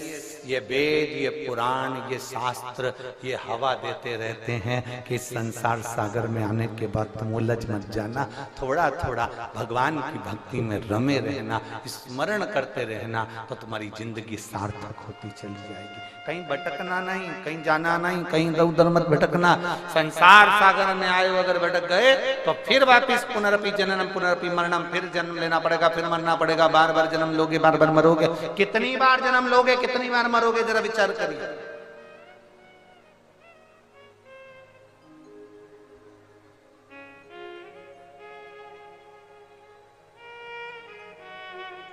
ये वेद, ये पुराण, ये शास्त्र, ये हवा देते रहते हैं कि संसार सागर में आने के बाद तुम उलझ मत जाना, थोड़ा थोड़ा भगवान की भक्ति में रमे रहना, स्मरण करते रहना, तो तुम्हारी जिंदगी सार्थक होती चली जाएगी। कहीं भटकना नहीं, कहीं जाना नहीं, कहीं इधर उधर मत भटकना। संसार सागर में आए अगर भटक गए तो फिर वापिस पुनरपि जननम पुनरपि मरणम, फिर जन्म लेना पड़ेगा, फिर मरना पड़ेगा, बार बार जन्म लोगे, बार बार मरोगे। कितनी बार जन्म लोगे, कितनी बार मरोगे, जरा विचार करिए।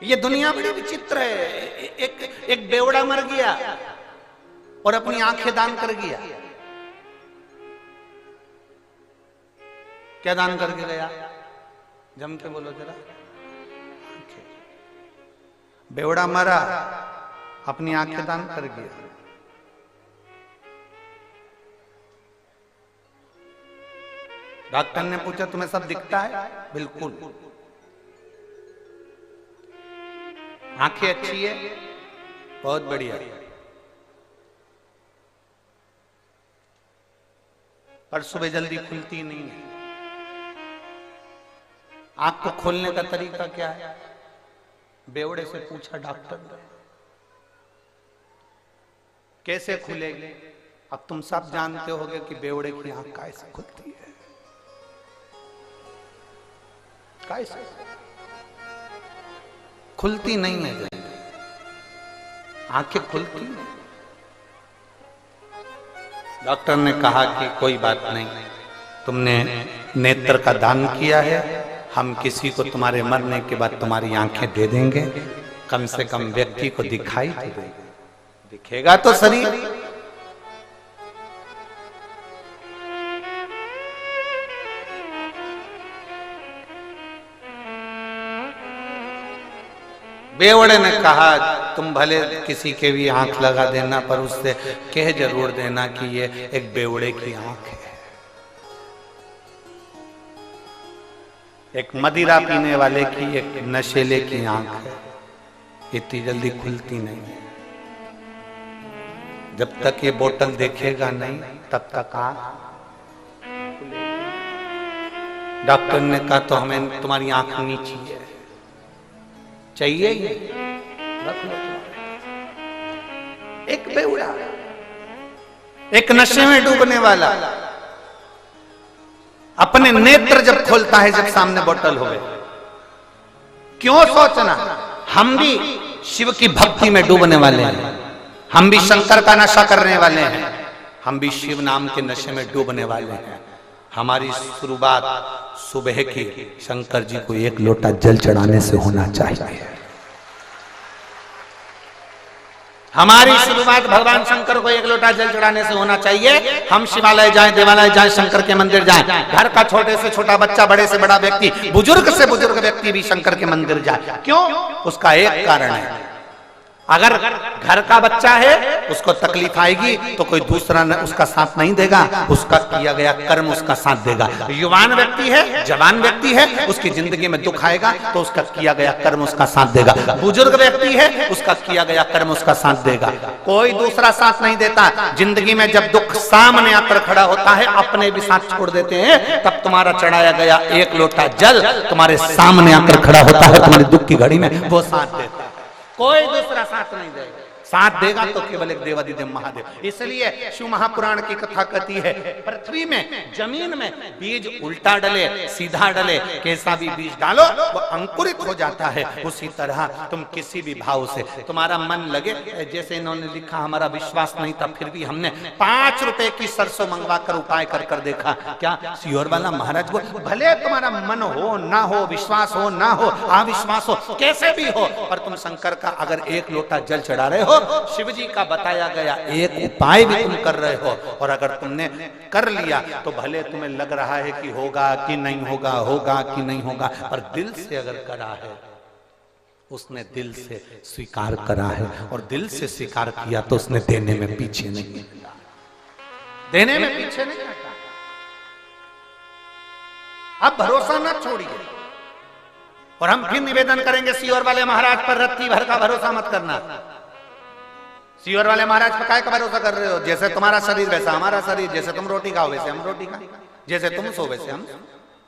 ये दुनिया बड़ी विचित्र है। एक बेवड़ा मर गया और अपनी आंखें दान कर गया। क्या दान करके गया? जम के बोलो जरा। बेवड़ा मरा, अपनी आंखें दान कर गया। डॉक्टर ने पूछा तुम्हें सब दिखता है? बिल्कुल। आंखें अच्छी है? बहुत बढ़िया। पर सुबह जल्दी खुलती नहीं है। आंख को खोलने का तरीका क्या है? बेवड़े से पूछा डॉक्टर ने, कैसे खुलेगी? अब तुम सब जानते होगे कि बेवड़े की आंख कैसे खुलती है। कैसे खुलती नहीं है जल्दी, आंखें खुलती नहीं। डॉक्टर ने कहा कि कोई बात नहीं, तुमने नेत्र का दान किया है, हम किसी को तुम्हारे मरने के बाद तुम्हारी आंखें दे देंगे, कम से कम व्यक्ति को दिखाई तो देगा, दिखेगा तो शरीर। बेवड़े ने कहा तुम भले किसी के भी आंख लगा देना, पर उससे कह जरूर देना कि ये एक बेवड़े की आंख है। एक मदिरा पीने वाले की, एक नशेले की आंख है, इतनी जल्दी खुलती नहीं है। जब तक ये बोतल देखेगा नहीं तब तक आंख। डॉक्टर ने कहा तो हमें तुम्हारी आंख नीची है, चाहिए ही रख लो। एक बेवड़ा, एक नशे में डूबने वाला अपने नेत्र जब खोलता है, जब सामने बोतल हो, क्यों सोचना हम भी शिव की भक्ति में डूबने वाले हैं, हम भी शंकर का नशा करने वाले हैं, हम भी शिव नाम के नशे में डूबने वाले हैं। हमारी शुरुआत सुबह की शंकर जी को एक लोटा जल चढ़ाने से होना चाहिए। हमारी शुरुआत भगवान शंकर को एक लोटा जल चढ़ाने से होना चाहिए। हम शिवालय जाएं, देवालय जाएं, शंकर के मंदिर जाएं, घर का छोटे से छोटा बच्चा, बड़े से बड़ा व्यक्ति, बुजुर्ग से बुजुर्ग व्यक्ति भी शंकर के मंदिर जाए। क्यों? उसका एक कारण है, अगर घर का बच्चा है उसको तकलीफ आएगी तो कोई दूसरा उसका साथ नहीं देगा, उसका किया गया कर्म उसका साथ देगा। युवान व्यक्ति है, जवान व्यक्ति है, उसकी जिंदगी में दुख आएगा तो उसका किया गया कर्म उसका साथ देगा। बुजुर्ग व्यक्ति है, उसका किया गया कर्म उसका साथ देगा, कोई दूसरा साथ नहीं देता। जिंदगी में जब दुख सामने आकर खड़ा होता है, अपने भी साथ छोड़ देते हैं, तब तुम्हारा चढ़ाया गया एक लोटा जल तुम्हारे सामने आकर खड़ा होता है, तुम्हारी दुख की घड़ी में वो साथ देता है, कोई दूसरा साथ नहीं देगा। साथ देगा तो केवल एक देवादिदेव महादेव। इसलिए शिव महापुराण की कथा कहती है, पृथ्वी में, जमीन में बीज उल्टा डले सीधा डले, कैसा भी बीज डालो वो अंकुरित हो जाता है। उसी तरह तुम किसी भी भाव से तुम्हारा मन लगे, जैसे इन्होंने लिखा, हमारा विश्वास नहीं था फिर भी हमने 5 रुपए की सरसों मंगवा कर उपाय कर कर देखा। क्या सियोर वाला महाराज को, भले तुम्हारा मन हो ना हो, विश्वास हो ना हो, अविश्वास हो, कैसे भी हो, पर तुम शंकर का अगर एक लोटा जल चढ़ा रहे हो, शिव जी का बताया गया एक उपाय भी तुम कर रहे हो, और अगर तुमने कर लिया तो भले तुम्हें लग रहा है कि होगा कि नहीं होगा, होगा कि नहीं होगा, पर दिल से अगर करा है, उसने दिल से स्वीकार करा है, और दिल से स्वीकार किया तो उसने देने में पीछे नहीं हटा, देने में पीछे नहीं हटा। अब भरोसा न छोड़िए, और हम फिर निवेदन करेंगे सियोर वाले महाराज पर रत्ती भर का भरोसा मत करना। सीवर वाले महाराज पर काय का भरोसा कर रहे हो? जैसे तुम्हारा शरीर वैसा हमारा शरीर, जैसे तुम रोटी खाओ वैसे हम रोटी खाएं, जैसे तुम सो वैसे हम,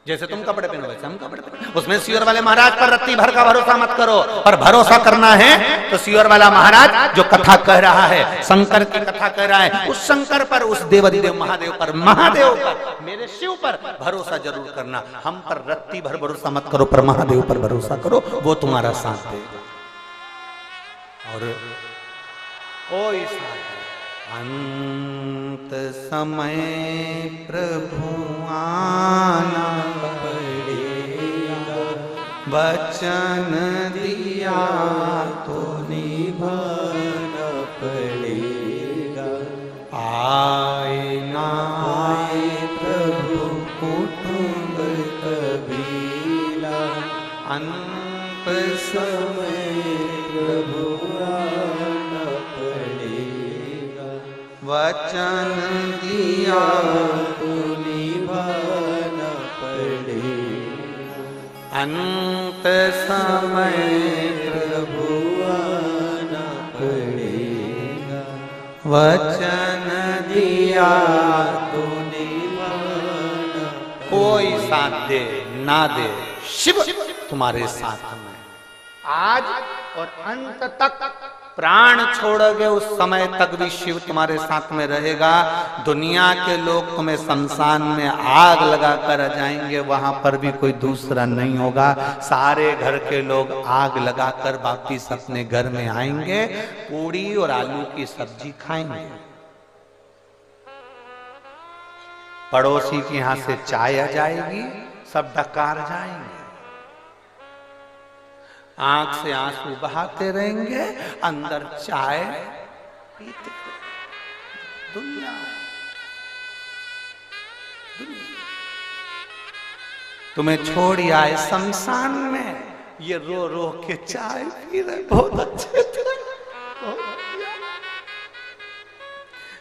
जैसे तुम कपड़े पहनो वैसे हम कपड़े पहनो। उसमें सीवर वाले महाराज पर रत्ती भर का भरोसा मत करो, पर भरोसा करना है तो सीवर वाला महाराज जो कथा कह रहा है, शंकर की कथा कह रहा है, उस शंकर पर, उस देवाधिदेव महादेव पर, महादेव पर, मेरे शिव पर भरोसा जरूर करना। हम पर रत्ती भर भरोसा मत करो, पर महादेव पर भरोसा करो, वो तुम्हारा साथ देगा। और कोई साथ अंत समय प्रभु आना पड़ेगा, वचन दिया तो निभाना पड़ेगा। आए ना आए प्रभु कुटुंब कबीला, अंत समय प्रभु आना पड़ेगा, वचन दिया तो निभाना पड़ेगा। अंत समय प्रभु आना पड़ेगा, वचन दिया तो निभाना। कोई साथ दे ना दे, शिव तुम्हारे साथ में आज और अंत तक। प्राण छोड़ोगे उस समय तक भी शिव तुम्हारे साथ में रहेगा। दुनिया के लोग तुम्हें शमशान में आग लगा कर जाएंगे, वहां पर भी कोई दूसरा नहीं होगा। सारे घर के लोग आग लगाकर वापिस अपने घर में आएंगे, पूड़ी और आलू की सब्जी खाएंगे। पड़ोसी के यहां से चाय आ जाएगी, सब डकार जाएंगे, आंख से आंसू बहाते रहेंगे, अंदर चाय पीते। दुनिया तुम्हें छोड़ आए शमशान में, ये रो रो के चाय पी रहे, बहुत अच्छे थे,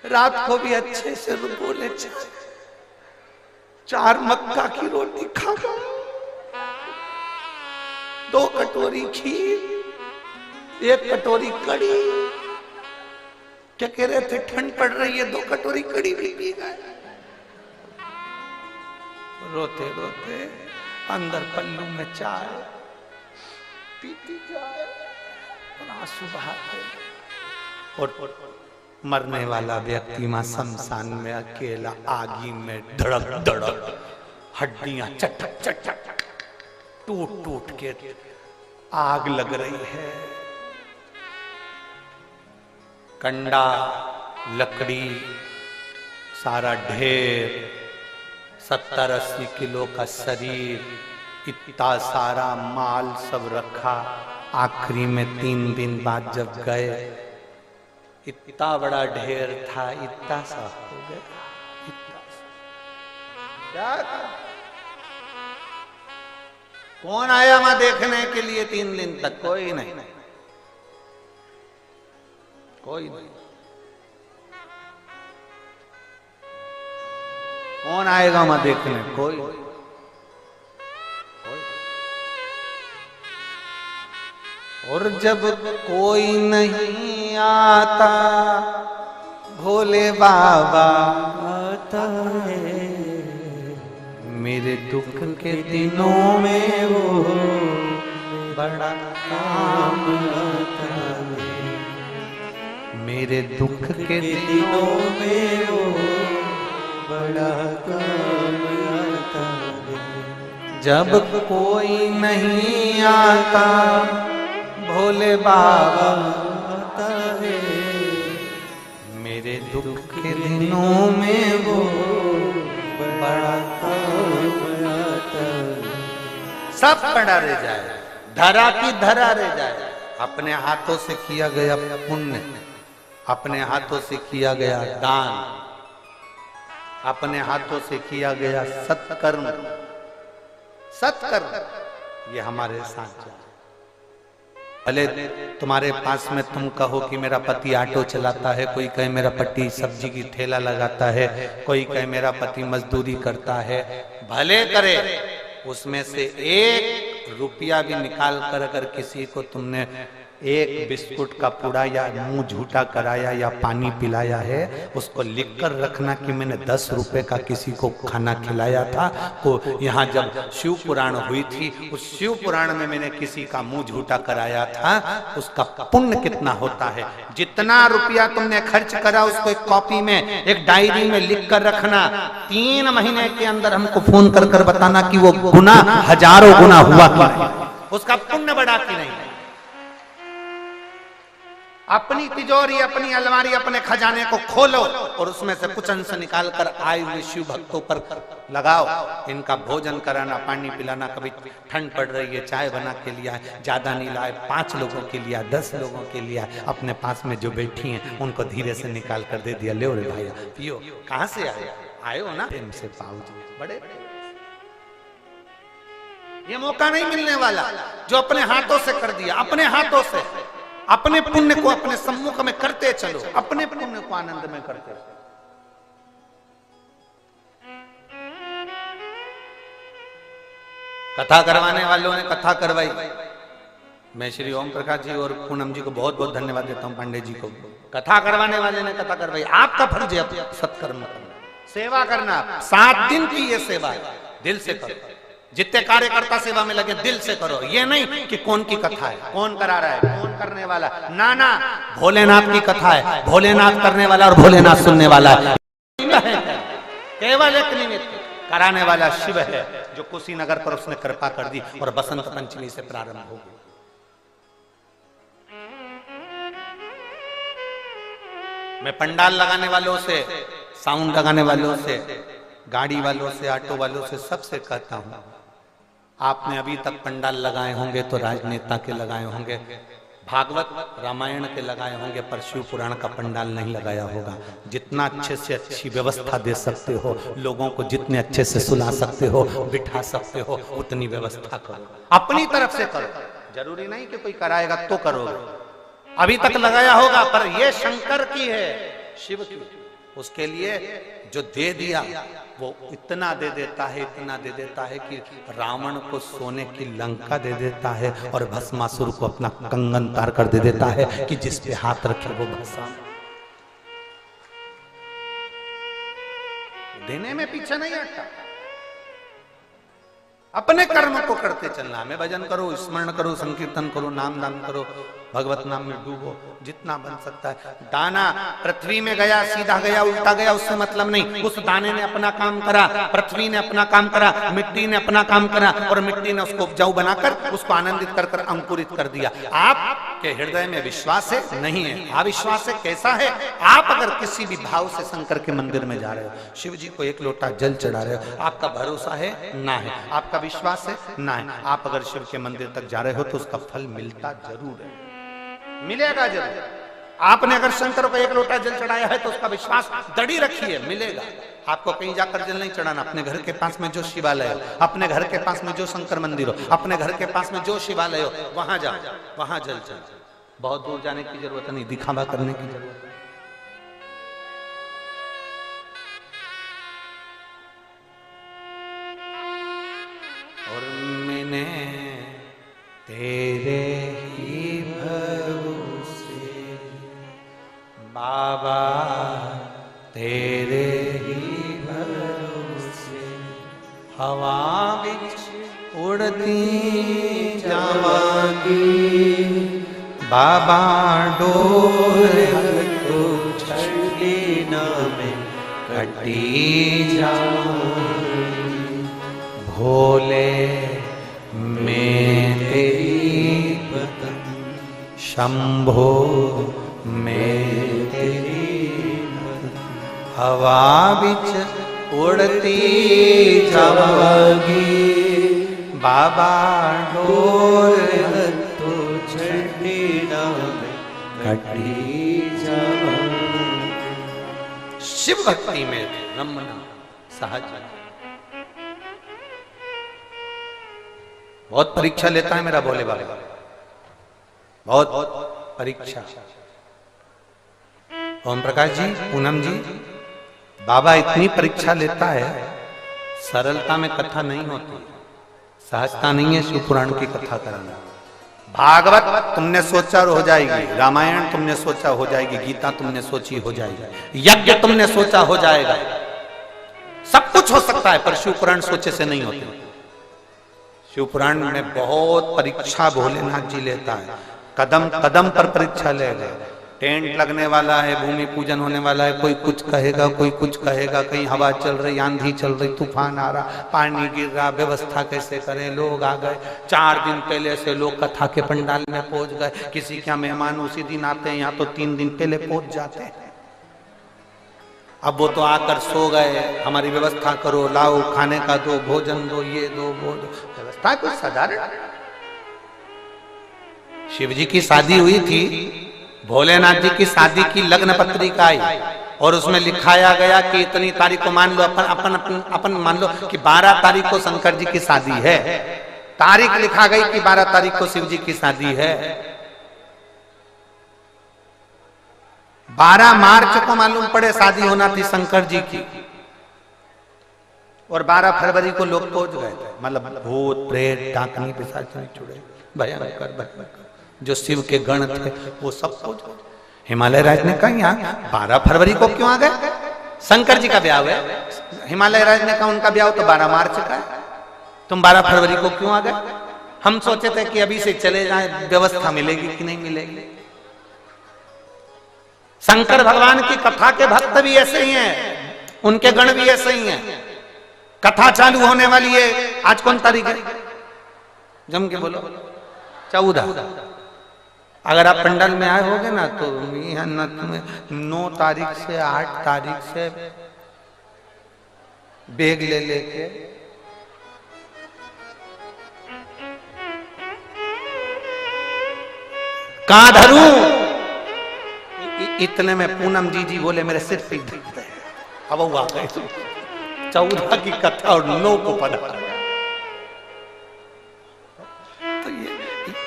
रात को भी अच्छे से बोले चाय, 4 मक्का की रोटी खा गए, 2 कटोरी खीर, 1 कटोरी कड़ी। क्या कह रहे थे? ठंड पड़ रही है, 2 कटोरी कड़ी भी पी गए। रोते रोते अंदर पल्लू में चाय पीती जाए और आंसू बहाते। और मरने वाला व्यक्ति मां शमशान में अकेला आगी में धड़क धड़क, हड्डियां चटक चटक टूट टूट के आग लग रही है। कंडा, लकड़ी, सारा ढेर, 70-80 किलो का शरीर, इतना सारा माल सब रखा। आखिरी में 3 दिन बाद जब गए, इतना बड़ा ढेर था, इतना सा हो गया। क्या कौन आया वहां देखने के लिए 3 दिन तक? कोई नहीं, कोई नहीं। कौन आएगा वहां देखने? कोई। और जब कोई नहीं आता, भोले बाबा आता है, मेरे दुख के दिनों में वो बड़ा काम आता है। मेरे दुख के दिनों में वो बड़ा काम आता है। जब कोई नहीं आता, भोले बाबा आता है, मेरे दुख के दिनों में वो बड़ा काम आता है। सब पड़ा रह जाए, धरा की धरा रह जाए। अपने हाथों से किया गया पुण्य, अपने हाथों से किया गया दान, अपने हाथों से किया गया सत्कर्म, सत्कर्म, ये हमारे साथ जाए। भले तुम्हारे पास में तुम कहो कि मेरा पति ऑटो चलाता है, कोई कहे मेरा पति सब्जी की ठेला लगाता है, कोई कहे मेरा पति मजदूरी करता है, भले करे। उसमें से 1 रुपया भी निकाल कर अगर किसी को तुमने एक बिस्कुट का पूड़ा या मुंह झूठा कराया या पानी पिलाया है, उसको लिखकर रखना कि मैंने 10 रुपए का किसी को खाना खिलाया था। तो यहाँ जब शिव पुराण हुई थी, उस शिव पुराण में मैंने किसी का मुंह झूठा कराया था, उसका पुण्य कितना होता है। जितना रुपया तुमने खर्च करा उसको एक कॉपी में, एक डायरी में लिख कर रखना। 3 महीने के अंदर हमको फोन कर कर बताना कि वो गुना हजारों गुना हुआ कि नहीं, उसका पुण्य बढ़ा कि नहीं। अपनी तिजोरी, अपनी अलमारी, अपने खजाने को खोलो और उसमें से कुछ अंश निकाल कर आए हुए शिव भक्तों पर लगाओ। इनका भोजन कराना, पानी पिलाना। कभी ठंड पड़ रही है, चाय बना के लिया, ज्यादा नहीं लाए, 5 लोगों के लिए, 10 लोगों के लिए, अपने पास में जो बैठी हैं उनको धीरे से निकाल कर दे दिया, ले रे भैया पियो। कहां से आए हो ना, इनसे पाओ जी बड़े। ये मौका नहीं मिलने वाला जो अपने हाथों से कर दिया, अपने हाथों से। अपने पुण्य को अपने सम्मुख में करते चलो, अपने पुण्य को आनंद में करते चलो। कथा करवाने वालों ने कथा करवाई। मैं श्री ओम प्रकाश जी और पूनम जी को बहुत बहुत धन्यवाद देता हूं, पांडे जी को। कथा करवाने वाले ने कथा करवाई। आपका फर्ज है सत्कर्म करना, सेवा करना। 7 दिन की ये सेवा है, दिल से करो। जितने कार्यकर्ता सेवा में लगे दिल से करो। ये नहीं कि कौन की कथा है, कौन करा रहा है, कौन करने वाला। ना ना, भोलेनाथ की कथा है, भोलेनाथ करने वाला और भोलेनाथ सुनने वाला है। केवल एक निमित्त कराने वाला शिव है, जो कुशीनगर पर उसने कृपा कर दी और बसंत पंचमी से प्रारंभ हो गई। मैं पंडाल लगाने वालों से, साउंड लगाने वालों से, गाड़ी वालों से, ऑटो वालों से, सबसे कहता हूं, आपने अभी तक पंडाल लगाए होंगे तो राजनेता के लगाए होंगे, भागवत रामायण के लगाए होंगे, पर शिव पुराण का पंडाल नहीं लगाया होगा। जितना अच्छे से अच्छी व्यवस्था दे सकते हो, लोगों को जितने अच्छे से सुला सकते हो, बिठा सकते हो, उतनी व्यवस्था करो, अपनी तरफ से करो। जरूरी नहीं कि कोई कराएगा तो करोगे। अभी तक लगाया होगा, पर यह शंकर की है, शिव की। उसके लिए जो दे दिया वो इतना दे देता है, इतना दे देता है कि रावण को सोने की लंका दे देता है और भस्मासुर को अपना कंगन तार कर दे देता है कि जिस पे हाथ रखे वो भस्म। देने में पीछे नहीं हटता, अपने कर्म को करते चलना। मैं भजन करो, स्मरण करो, संकीर्तन करो, नाम दान करो, भगवत नाम में डूबो जितना बन सकता है। दाना पृथ्वी में गया, सीधा गया, उल्टा गया, उससे मतलब नहीं। उस दाने ने अपना काम करा, पृथ्वी ने अपना काम करा, मिट्टी ने अपना काम करा और मिट्टी ने उसको उपजाऊ बनाकर उसको आनंदित कर कर अंकुरित कर दिया। आपके हृदय में विश्वास है? नहीं है, अविश्वास है। कैसा है? आप अगर किसी भी भाव से शंकर के मंदिर में जा रहे हो, शिव जी को 1 लोटा जल चढ़ा रहे हो, आपका भरोसा है? ना है। आपका विश्वास है? ना है। आप अगर शिव के मंदिर तक जा रहे हो तो उसका फल मिलता जरूर है, मिलेगा जरूर। आपने अगर शंकर को 1 लोटा जल चढ़ाया है तो उसका विश्वास दृढ़ रखिए, मिलेगा। आपको कहीं जाकर जल नहीं चढ़ाना, अपने घर के पास में जो शिवालय हो, अपने घर के पास में जो शंकर मंदिर हो, अपने घर के पास में जो शिवालय हो, वहां जाओ, वहां जल चढ़ाओ। बहुत दूर जाने की जरूरत नहीं, दिखावा करने की जरूरत नहीं। और मैंने तेरे ही भरोसे बाबा, तेरे ही भरोसे हवा विच उड़ती जावांगी, बाबा डोर तो छड़ी न में कटी जावांगी, भोले मैं तेरी पतंग, शंभो मैं तेरी हवा बिच उड़ती जावांगी, बाबा डोर तो छड़ी ना कटी जावांगी। शिव भक्ति में रमना सहज। बहुत परीक्षा लेता है मेरा भोले बाबा, बहुत परीक्षा। ओम प्रकाश जी, पूनम जी, बाबा इतनी परीक्षा लेता है, सरलता में कथा नहीं होती, सहजता नहीं है शिव पुराण की कथा कराना। भागवत तुमने सोचा हो जाएगी, रामायण तुमने सोचा हो जाएगी, गीता तुमने सोची हो जाएगी, यज्ञ तुमने सोचा हो जाएगा, सब कुछ हो सकता है, पर शिव पुराण सोचे से नहीं होते। शिव पुराण में बहुत परीक्षा भोलेनाथ जी लेता है, कदम कदम पर परीक्षा लेगा। टेंट लगने वाला है, भूमि पूजन होने वाला है, कोई कुछ कहेगा, कोई कुछ कहेगा, कहीं हवा चल रही, आंधी चल रही, तूफान आ रहा, पानी गिर रहा, व्यवस्था कैसे करें। लोग आ गए 4 दिन पहले से, लोग कथा के पंडाल में पहुंच गए। किसी क्या मेहमान उसी दिन आते हैं, यहाँ तो 3 दिन पहले पहुंच जाते हैं। अब वो तो आकर सो गए, हमारी व्यवस्था करो, लाओ खाने का दो, भोजन दो, ये दो वो दो। व्यवस्था कुछ साधारण। शिव जी की शादी हुई थी, भोलेनाथ जी की शादी की लग्न पत्रिका आई और उसमें लिखाया गया कि इतनी तारीख को, मान लो अपन मान लो कि 12 तारीख को शंकर जी की शादी है, तारीख लिखा गई कि 12 तारीख को शिव जी की शादी है। 12 मार्च को मालूम पड़े शादी होना थी शंकर जी की, और 12 फरवरी को लोग पहुंच गए थे। मतलब भूत प्रेत डाकनी पिशाच चुड़े भयंकर भयंकर जो शिव के गण थे वो सब पहुंच गए। हिमालय राज ने कहा यहाँ 12 फरवरी को क्यों आ गए, शंकर जी का ब्याह है। हिमालय राज ने कहा उनका ब्याह तो 12 मार्च का है, तुम 12 फरवरी को क्यों आ गए। हम सोचे थे कि अभी से चले जाए, व्यवस्था मिलेगी कि नहीं मिलेगी। शंकर भगवान की कथा के भक्त भी ऐसे ही हैं, उनके गण भी ऐसे ही हैं। कथा चालू होने वाली है, आज कौन तारीख है, जम के बोलो, 14। अगर आप पंडाल में आए होगे ना तो यहाँ ना तुम्हें 9 तारीख से 8 तारीख से बैग ले लेके कहां धरूं। इतने में पूनम जी बोले मेरे सिर पे दर्द है। अब वो आ गए 14 की कथा और 9 को पढ़ा। तो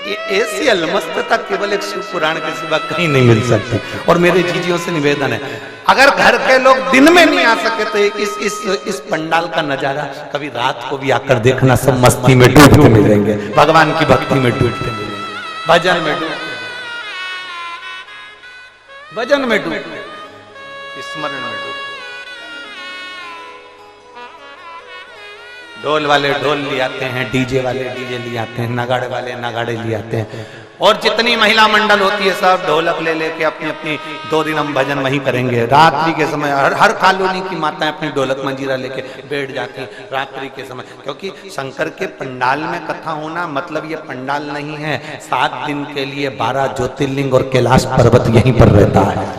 ये ऐसी अलमस्तता केवल एक शिव पुराण के सिवा कहीं नहीं मिल सकती। और मेरे जीजियों से निवेदन है, अगर घर के लोग दिन में नहीं आ सके तो इस पंडाल का नजारा कभी रात को भी आकर देखना, सब मस्ती में डूबते मिलेंगे, भगवान की भक्ति में डूबते मिलेंगे, भजन में डूबते, भजन में डूबते, स्मरण में डूबते। ढोल वाले ढोल ले आते हैं, डीजे वाले डीजे ले आते हैं, नगाड़े वाले नगाड़े ले आते हैं, और जितनी महिला मंडल होती है सब ढोलक ले लेके अपनी अपनी 2 दिन हम भजन वहीं करेंगे। रात्रि के समय हर कॉलोनी की माताएं अपनी ढोलक मंजीरा लेके बैठ जाती हैं रात्रि के समय, क्योंकि शंकर के पंडाल में कथा होना मतलब ये पंडाल नहीं है, 7 दिन के लिए 12 ज्योतिर्लिंग और कैलाश पर्वत यहीं पर रहता है।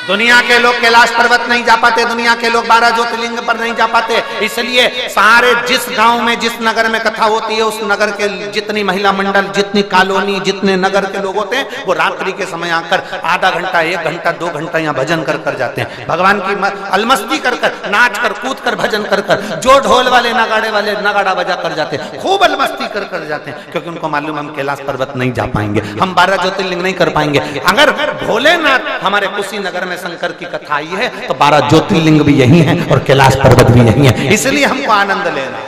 दुनिया के लोग कैलाश पर्वत नहीं जा पाते, दुनिया के लोग 12 ज्योतिर्लिंग पर नहीं जा पाते, इसलिए सारे जिस गांव में जिस नगर में कथा होती है उस नगर के जितनी महिला मंडल, जितनी कॉलोनी, जितने नगर के लोग होते हैं वो रात्रि के समय आकर आधा घंटा 1 घंटा 2 घंटा यहाँ भजन कर जाते हैं, भगवान की अलमस्ती कर नाच कर कूद कर भजन कर जो ढोल वाले नगाड़े वाले नगाड़ा बजा कर जाते हैं, खूब अलमस्ती कर जाते हैं, क्योंकि उनको मालूम हम कैलाश पर्वत नहीं जा पाएंगे, हम 12 ज्योतिर्लिंग नहीं कर पाएंगे। अगर भोलेनाथ हमारे कुशीनगर में शंकर की कथा आई है तो 12 ज्योतिर्लिंग भी यही हैं और कैलाश पर्वत भी यही है, इसलिए हमको आनंद लेना।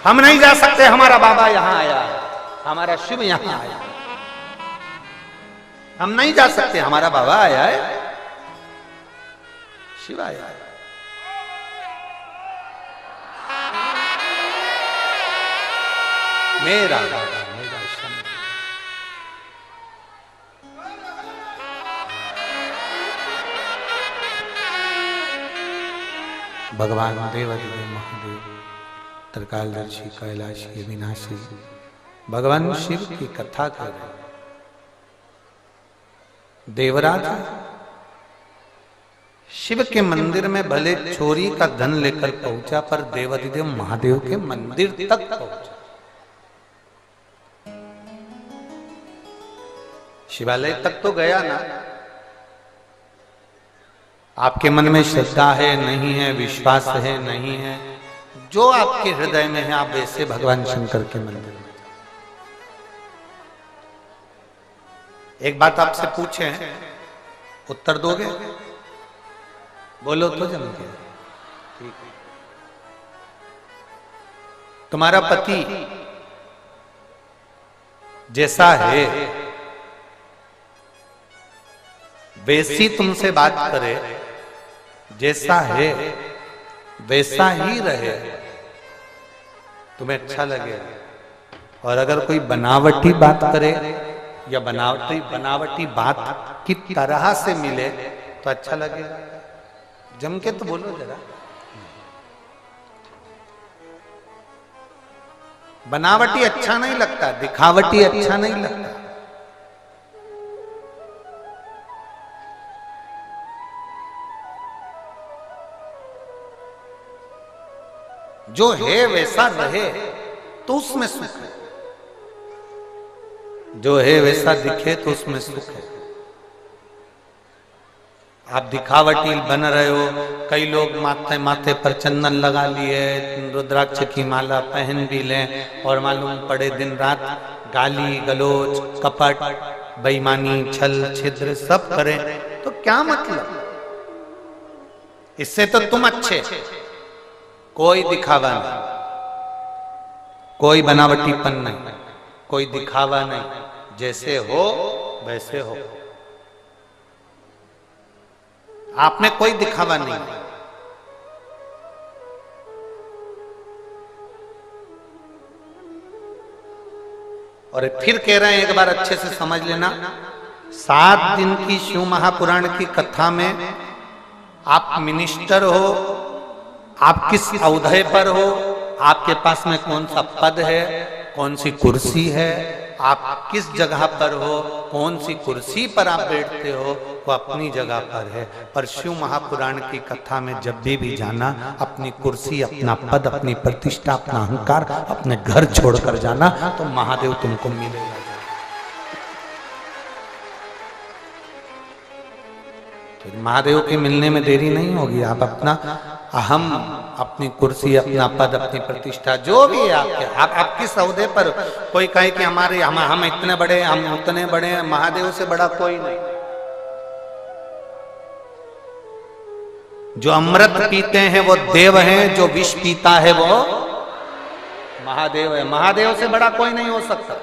हम नहीं जा सकते, हमारा बाबा यहां आया, हमारा शिव यहां आया, हम नहीं जा सकते, हमारा बाबा आया है, शिव आया है। मेरा बाबा भगवान देवादिदेव महादेव त्रिकालदर्शी कैलाशी अविनाशी भगवान शिव की कथा कर रहे। देवराज शिव के मंदिर में भले चोरी का धन लेकर पहुंचा, पर देवादिदेव महादेव के मंदिर तक पहुंचा। शिवालय तक तो गया ना। आपके मन में श्रद्धा है नहीं है, विश्वास है नहीं है, जो आपके हृदय में है आप वैसे भगवान शंकर के मंदिर में। एक बात आपसे पूछे, उत्तर दोगे? बोलो तो जम के। ठीक। तुम्हारा पति जैसा है वैसी तुमसे बात करे, जैसा है वैसा ही रहे, तुम्हें अच्छा लगे। और अगर कोई बनावटी बात करे या बनावटी बात की तरह से मिले तो अच्छा लगेगा। जम के तो बोलो जरा। बनावटी अच्छा नहीं लगता, दिखावटी अच्छा नहीं लगता। जो है वैसा रहे तो उसमें सुख है, जो है वैसा दिखे तो उसमें सुख है। आप दिखावटी बन रहे हो, कई लोग माथे पर चंदन लगा लिए, रुद्राक्ष की माला पहन भी लें और मालूम पड़े दिन रात गाली गलोच कपट बेईमानी छल छिद्र सब करें, तो क्या मतलब? इससे तो तुम अच्छे। कोई दिखावा नहीं, कोई बनावटीपन नहीं, कोई दिखावा नहीं, जैसे हो वैसे हो। आप में कोई दिखावा नहीं। और फिर कह रहे हैं, एक बार अच्छे से समझ लेना, 7 दिन की शिव महापुराण की कथा में आप मिनिस्टर हो, आप किस औहदे पर हो, आपके पास में कौन सा पद है, कौन सी कुर्सी है, आप किस जगह पर हो, कौन सी कुर्सी पर आप बैठते हो, वो अपनी जगह पर है। पर शिव महापुराण की कथा में जब भी जाना, अपनी कुर्सी, अपना पद, अपनी प्रतिष्ठा, अपना अहंकार, अपने घर छोड़कर जाना, तो महादेव तुमको मिलेगा। तो महादेव के मिलने में देरी नहीं होगी। आप अपना अहम, अपनी कुर्सी, अपना पद, अपनी प्रतिष्ठा, जो भी है आपके, आप किस औहदे पर, कोई कहे कि हम इतने बड़े, हम उतने बड़े हैं, महादेव से बड़ा कोई नहीं। जो अमृत पीते हैं वो देव हैं, जो विष पीता है वो महादेव है। महादेव से बड़ा कोई नहीं हो सकता।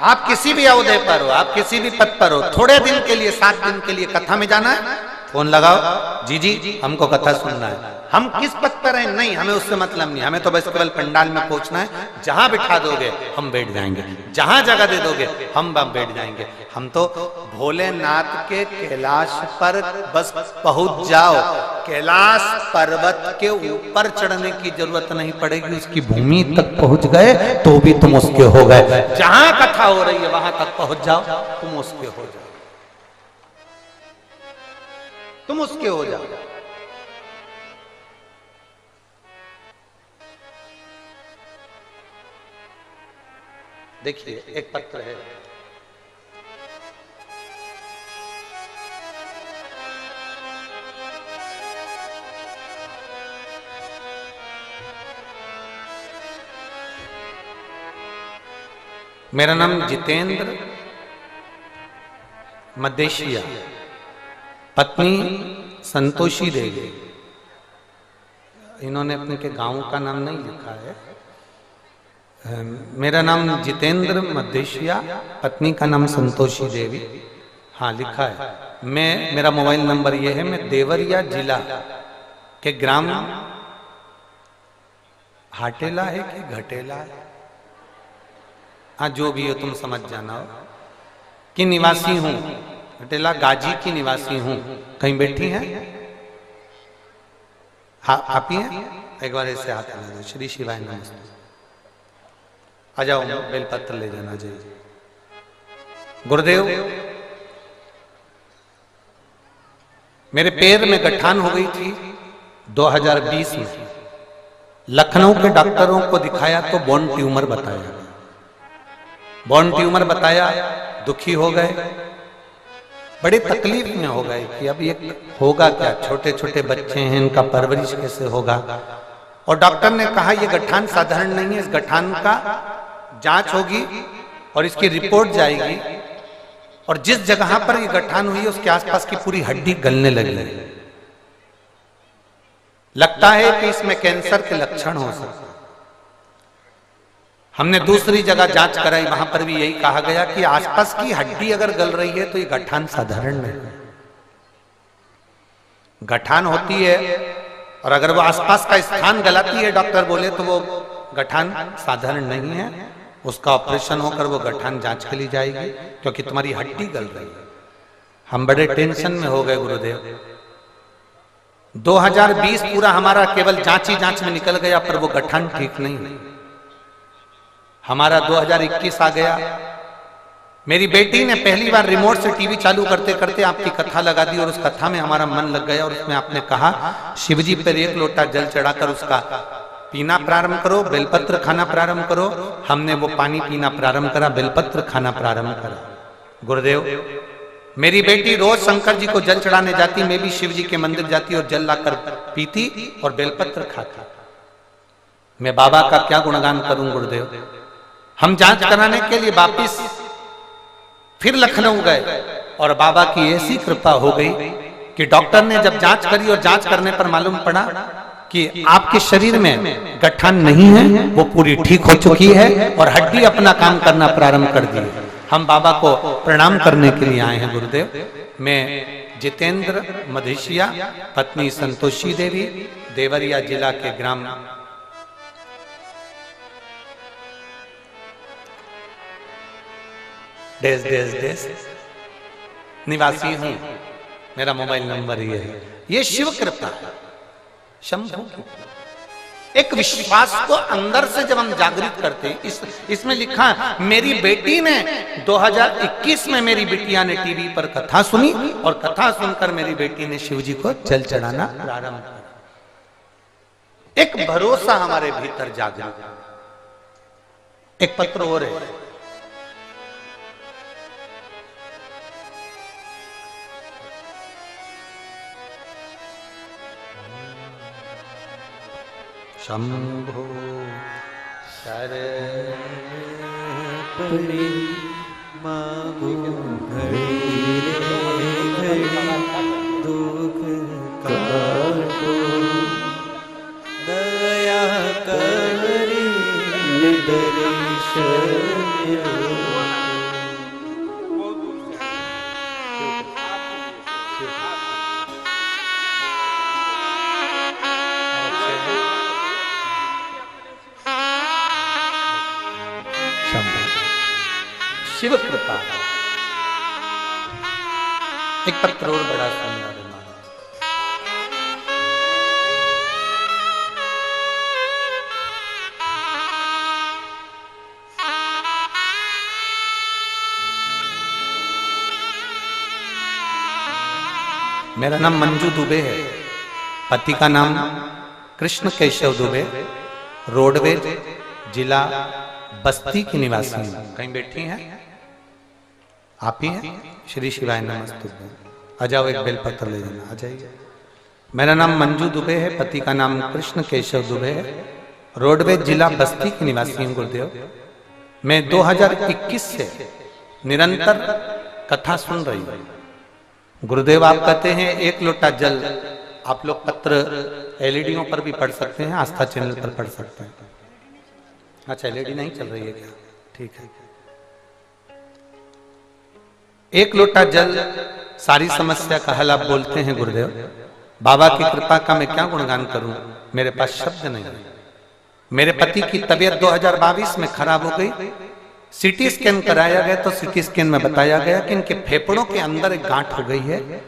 आप किसी भी औहदे पर हो, आप किसी भी पद पर हो, थोड़े दिन के लिए, 7 दिन के लिए कथा में जाना है, फोन लगाओ, जी हमको कथा सुनना है। हम किस पद पर हैं नहीं, हमें उससे मतलब नहीं, हमें तो बस केवल पंडाल में पहुंचना है। जहां बिठा दोगे हम बैठ जाएंगे, जहां जगह दे दोगे हम बैठ जाएंगे। हम तो भोलेनाथ के कैलाश पर बस पहुंच जाओ, कैलाश पर्वत के ऊपर चढ़ने की जरूरत नहीं पड़ेगी, उसकी भूमि तक पहुंच गए तो भी तुम उसके हो गए। जहां कथा हो रही है वहां तक पहुंच जाओ, तुम उसके हो जाओ, तुम उसके हो जाओ। देखिए, एक पत्र है, मेरा नाम जितेंद्र मदेशिया, पत्नी संतोषी देवी। इन्होंने अपने के गांव का नाम नहीं लिखा है। मेरा नाम जितेंद्र मदेशिया, पत्नी का नाम संतोषी देवी, हाँ लिखा है। मेरा मोबाइल नंबर ये है। मैं देवरिया जिला के ग्राम हाटेला है कि घटेला है, हाँ जो भी हो तुम समझ जाना हो, कि निवासी हूं। घटेला गाजी की निवासी हूं। कहीं बैठी हैं? हाँ आप ही हैं? एक बार ऐसे हाथ लगा दो। श्री शिवाय नमस्ते। आ जाओ, बेलपत्र ले जाना चाहिए। गुरुदेव, मेरे पैर में गठान हो गई थी 2020 में। लखनऊ के डॉक्टरों को दिखाया तो बोन ट्यूमर बताया। बोन ट्यूमर बताया, दुखी हो गए, बड़े तकलीफ में हो गए कि अब ये होगा क्या, छोटे छोटे बच्चे हैं, इनका परवरिश कैसे होगा। और डॉक्टर ने कहा ये गठान साधारण नहीं है, इस गठान का जांच होगी और इसकी रिपोर्ट जाएगी, और जिस जगह पर ये गठान हुई है उसके आसपास की पूरी हड्डी गलने लगी। लगता है कि इसमें कैंसर के लक्षण हो सकते। हमने दूसरी जगह जांच कराई, वहां पर भी यही कहा गया कि आसपास की हड्डी अगर गल रही है तो ये गठान साधारण नहीं है। गठान होती है और अगर वो आसपास का स्थान गलाती है, डॉक्टर बोले, तो वो गठान साधारण नहीं है, उसका ऑपरेशन होकर वो गठान जांच के लिए जाएगी, क्योंकि तुम्हारी हड्डी गल रही है। हम बड़े टेंशन में हो गए गुरुदेव। 2020 पूरा हमारा केवल जांच ही जांच में निकल गया, पर वो गठान ठीक नहीं। हमारा 2021 आ गया। मेरी बेटी ने पहली बार रिमोट से टीवी चालू करते करते आपकी कथा लगा दी, और उस कथा में हमारा मन लग गया, और उसमें आपने कहा शिवजी पर 1 लोटा जल चढ़ाकर उसका पीना प्रारंभ करो, बेलपत्र खाना प्रारंभ करो। हमने वो पानी पीना प्रारंभ करा, बेलपत्र खाना प्रारंभ करा। गुरुदेव, मेरी बेटी रोज शंकर जी को जल चढ़ाने जाती, मैं भी शिव जी के मंदिर जाती और जल लाकर पीती और बेलपत्र खाती। मैं बाबा का क्या गुणगान करूं गुरुदेव। हम जांच कराने के लिए वापिस फिर लखनऊ गए, और बाबा की ऐसी कृपा हो गई कि डॉक्टर ने जब जांच करी, और जांच करने पर मालूम पड़ा कि आपके शरीर में गठान नहीं है, वो पूरी ठीक हो चुकी है और हड्डी अपना काम करना प्रारंभ कर दी। हम बाबा को प्रणाम करने के लिए आए हैं गुरुदेव। मैं जितेंद्र मधेशिया, पत्नी संतोषी देवी, देवरिया जिला के ग्राम डेस डेस डेस निवासी हूं। मेरा मोबाइल नंबर ये है। ये शिव कृपा है, शंभु की। एक विश्वास को अंदर से जब हम जागृत करते हैं, इसमें लिखा है, मेरी बेटी ने 2021 में मेरी बिटिया ने टीवी पर कथा सुनी, और कथा सुनकर मेरी बेटी ने शिव जी को जल चढ़ाना प्रारंभ किया। एक भरोसा हमारे भीतर जागृत। एक पत्र और है, शंभो शरण पड़े मांगो घड़ी दुख काटो, दया करी दर्शन शिव कृपा। एक पत्र और बड़ा सुंदर है। मेरा नाम मंजू दुबे है, पति का नाम कृष्ण केशव दुबे, रोडवेज जिला बस्ती की निवासी हैं। कहीं बैठी हैं आप ही हैं? श्री शिवाय नमस्तुभ्यं। आ जाओ, एक बेलपत्र ले जाना, आ जाइए। मेरा नाम मंजू दुबे है, पति का नाम कृष्ण केशव दुबे है, रोडवेज जिला बस्ती की निवासी हूं गुरुदेव। मैं 2021 से निरंतर कथा सुन रही हूं गुरुदेव। आप कहते हैं 1 लोटा जल। आप लोग पत्र एलईडीओं पर भी पढ़ सकते हैं, आस्था चैनल पर पढ़ सकते हैं। अच्छा, एलईडी नहीं चल रही है क्या? ठीक है। 1 लोटा जल सारी समस्या का हल आप बोलते हैं गुरुदेव। बाबा की कृपा का मैं क्या गुणगान करूं, मेरे पास शब्द नहीं है। मेरे पति की तबीयत 2022 में खराब हो गई। सीटी स्कैन कराया गया तो सीटी स्कैन में बताया गया कि इनके फेफड़ों के अंदर एक गांठ हो गई है,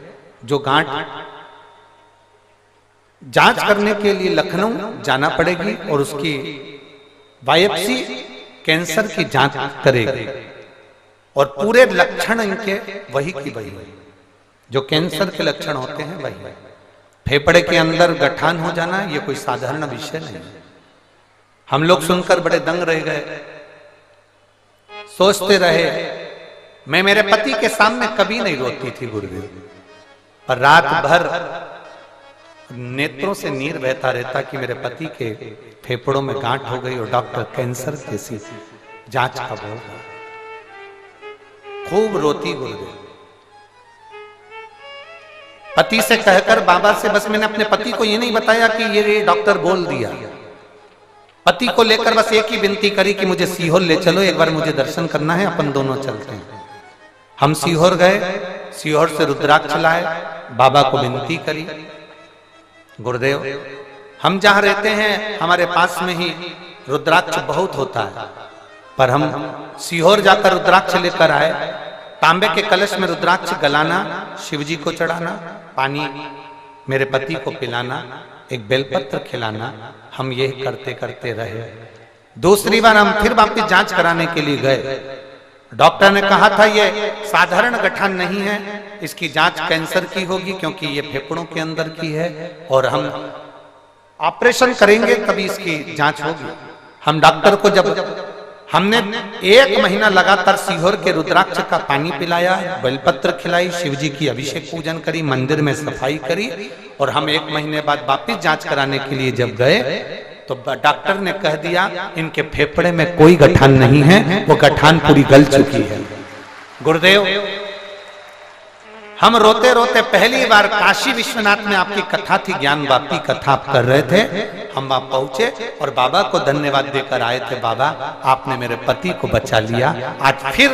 जो गांठ जांच करने के लिए लखनऊ जाना पड़ेगी, और उसकी बायोप्सी कैंसर की जांच करेगी, और पूरे लक्षण इनके वही की वही, जो कैंसर के लक्षण होते हैं वही। फेफड़े के अंदर गठान हो जाना ये कोई साधारण विषय नहीं है। हम लोग सुनकर बड़े दंग रह गए, सोचते रहे। मैं मेरे पति के सामने कभी नहीं रोती थी गुरुदेव, पर रात भर नेत्रों से नीर बहता रहता कि मेरे पति के फेफड़ों में गांठ हो गई, और डॉक्टर कैंसर कैसी जांच का बोल रहा। खूब रोती गुरुदेव। पति से कहकर बाबा से, बस मैंने अपने पति को ये नहीं बताया कि ये डॉक्टर बोल दिया, पति को लेकर बस एक ही विनती करी कि मुझे सीहोर ले चलो, एक बार मुझे दर्शन करना है, अपन दोनों चलते हैं। हम सीहोर गए, सीहोर से रुद्राक्ष लाए, बाबा को विनती करी, गुरुदेव हम जहां रहते हैं हमारे पास में ही रुद्राक्ष बहुत होता है, पर हम सीहोर जाकर रुद्राक्ष लेकर आए, तांबे के कलश में रुद्राक्ष गलाना, शिवजी को चढ़ाना, पानी मेरे पति को पिलाना, एक बेलपत्र खिलाना, हम ये करते करते रहे। दूसरी बार हम फिर वापिस जांच कराने के लिए गए, डॉक्टर ने कहा था ये साधारण गठान नहीं है, इसकी जांच कैंसर की होगी क्योंकि ये फेफड़ों के अंदर की है और हम ऑपरेशन करेंगे तभी इसकी जांच होगी। हम डॉक्टर को जब हमने 1 महीना लगातार सीहोर के रुद्राक्ष का पानी पिलाया, बेलपत्र खिलाई, शिवजी की अभिषेक पूजन करी, मंदिर में सफाई करी, और हम 1 महीने बाद वापिस जांच कराने के लिए जब गए तो डॉक्टर ने कह दिया इनके फेफड़े में कोई गठान नहीं है, वो गठान पूरी गल चुकी है। गुरुदेव हम रोते रोते पहली बार काशी विश्वनाथ में आपकी कथा थी, ज्ञान वापी कथा आप कर रहे थे, हम वहां पहुंचे और बाबा को धन्यवाद देकर आए थे, बाबा आपने मेरे पति को बचा लिया। आज फिर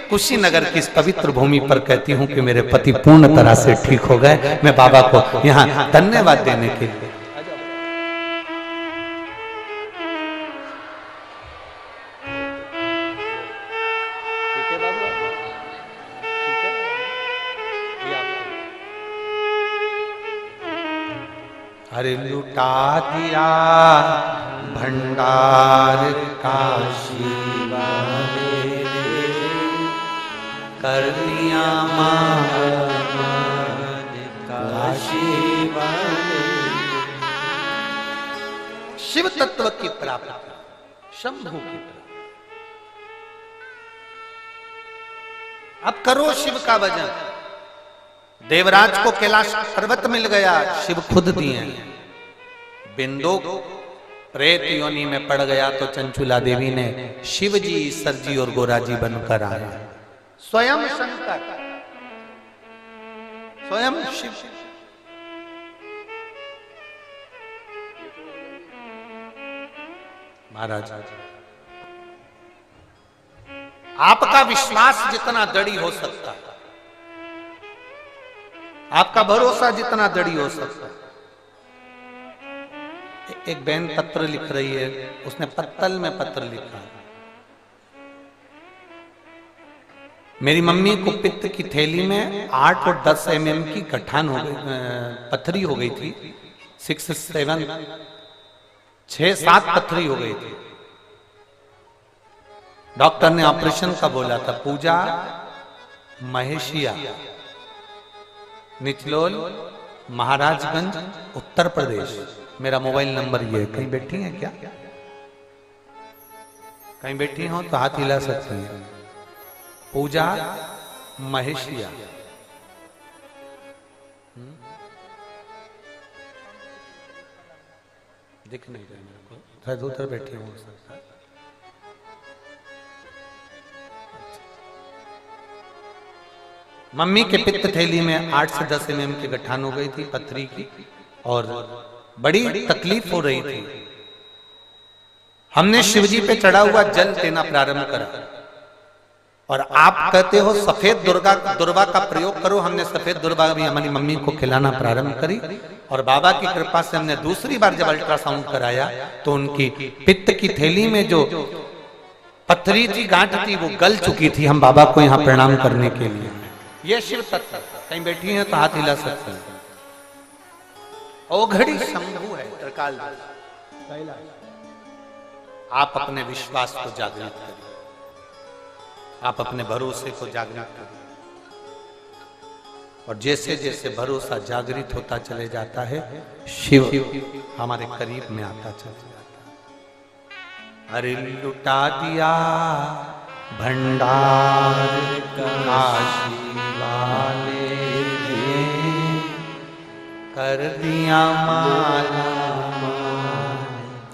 कुशीनगर की इस पवित्र भूमि पर कहती हूं कि मेरे पति पूर्ण तरह से ठीक हो गए। मैं बाबा को यहाँ धन्यवाद देने के लिए अरे लुटा दिया भंडार काशी वाले, कर दिया मान काशी वाले। शिव तत्व की प्राप्ति, शंभु की प्राप्ति। अब करो शिव का भजन। देवराज को कैलाश पर्वत मिल गया, शिव खुद दिए। बिंदु प्रेत योनि में पड़ गया तो चंचुला देवी ने शिव जी, ईश्वर जी और गोरा जी बनकर आए। स्वयं शंकर, स्वयं शिव। महाराज आपका विश्वास जितना दृढ़ हो सकता है, आपका भरोसा जितना दृढ़ हो सकता है। एक बहन पत्र लिख रही है, उसने पत्तल में पत्र लिखा है, मेरी मम्मी को पित्त की थैली में 8 और 10 mm की गठान हो गई, पथरी हो गई थी, 6-7 पथरी हो गई थी। डॉक्टर ने ऑपरेशन का बोला था। पूजा महेशिया, निचलोल, महाराजगंज, उत्तर प्रदेश। मेरा मोबाइल नंबर ये है। कहीं बैठी हैं क्या? कहीं बैठी हो तो हाथ हिला सकते हैं। पूजा महेशिया, दिख नहीं रहे मेरे को, शायद उधर बैठी हो सकता है। मम्मी के पित्त थैली में 8 से 10 mm की गठान हो गई थी, पथरी की, और बड़ी तकलीफ हो रही थी। हमने शिवजी पे चढ़ा हुआ जल देना प्रारंभ करा, और आप कहते हो सफेद दुर्वा का प्रयोग करो। हमने सफेद दुर्वा भी हमारी मम्मी को खिलाना प्रारंभ करी, और बाबा की कृपा से हमने दूसरी बार जब अल्ट्रासाउंड कराया तो उनकी पित्त की थैली में जो पथरी थी, गांठ थी, वो गल चुकी थी। हम बाबा को यहाँ प्रणाम करने के लिए, ये शिव तत्व। कहीं बैठी है तो हाथ हिला सकते हैं। ओघड़ी शंभु है, त्रिकाल। आप अपने विश्वास को जागृत करिए, आप अपने भरोसे को जागृत करिए, और जैसे जैसे भरोसा जागृत होता चले जाता है, शिव हमारे करीब में आता चला जाता है। अरे लुटा दिया भंडार काशी वाले, कर दिया माला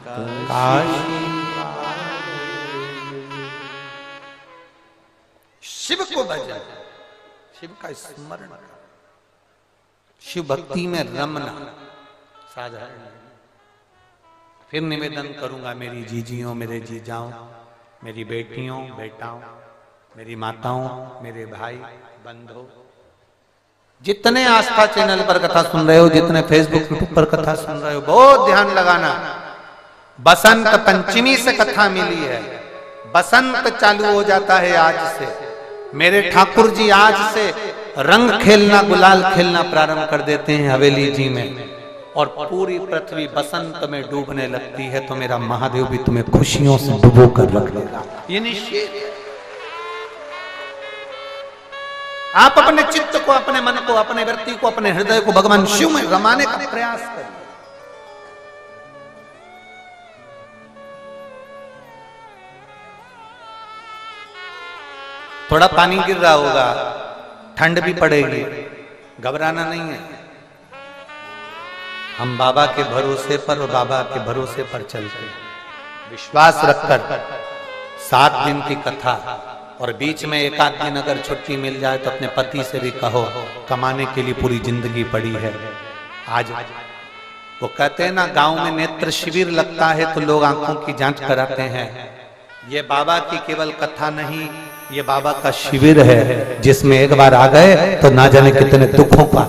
काशी। शिव को भजन, शिव का स्मरण कर। शिव भक्ति में रमना साधारण। फिर निवेदन करूंगा मेरी जीजियों, मेरे जीजाओं, मेरी बेटियों, बेटाओं, मेरी माताओं, मेरे भाई बंधु, जितने आस्था चैनल पर कथा सुन रहे हो, जितने फेसबुक यूट्यूब पर कथा सुन रहे हो, बहुत ध्यान लगाना। बसंत पंचमी से कथा मिली है, बसंत चालू हो जाता है आज से। मेरे ठाकुर जी आज से रंग खेलना, गुलाल खेलना प्रारंभ कर देते हैं हवेली जी में, और पूरी पृथ्वी बसंत में डूबने लगती है। तो मेरा महादेव भी तुम्हें खुशियों से डुबो कर रख लेगा, ये निश्चित है। आप अपने चित्त को, अपने मन को, अपने व्यक्ति को, अपने हृदय को भगवान शिव में रमाने का प्रयास करें। थोड़ा पानी गिर रहा होगा, ठंड भी पड़ेगी, घबराना नहीं है। हम बाबा के भरोसे पर और बाबा के भरोसे पर चलते हैं, विश्वास रखकर। 7 दिन की कथा, और बीच में एक आध दिन अगर छुट्टी मिल जाए तो अपने पति से भी कहो, कमाने के लिए पूरी जिंदगी पड़ी है। आज वो कहते हैं ना, गांव में नेत्र शिविर लगता है तो लोग आंखों की जांच कराते हैं। ये बाबा की केवल कथा नहीं, ये बाबा का शिविर है, जिसमें एक बार आ गए तो ना जाने कितने दुखों का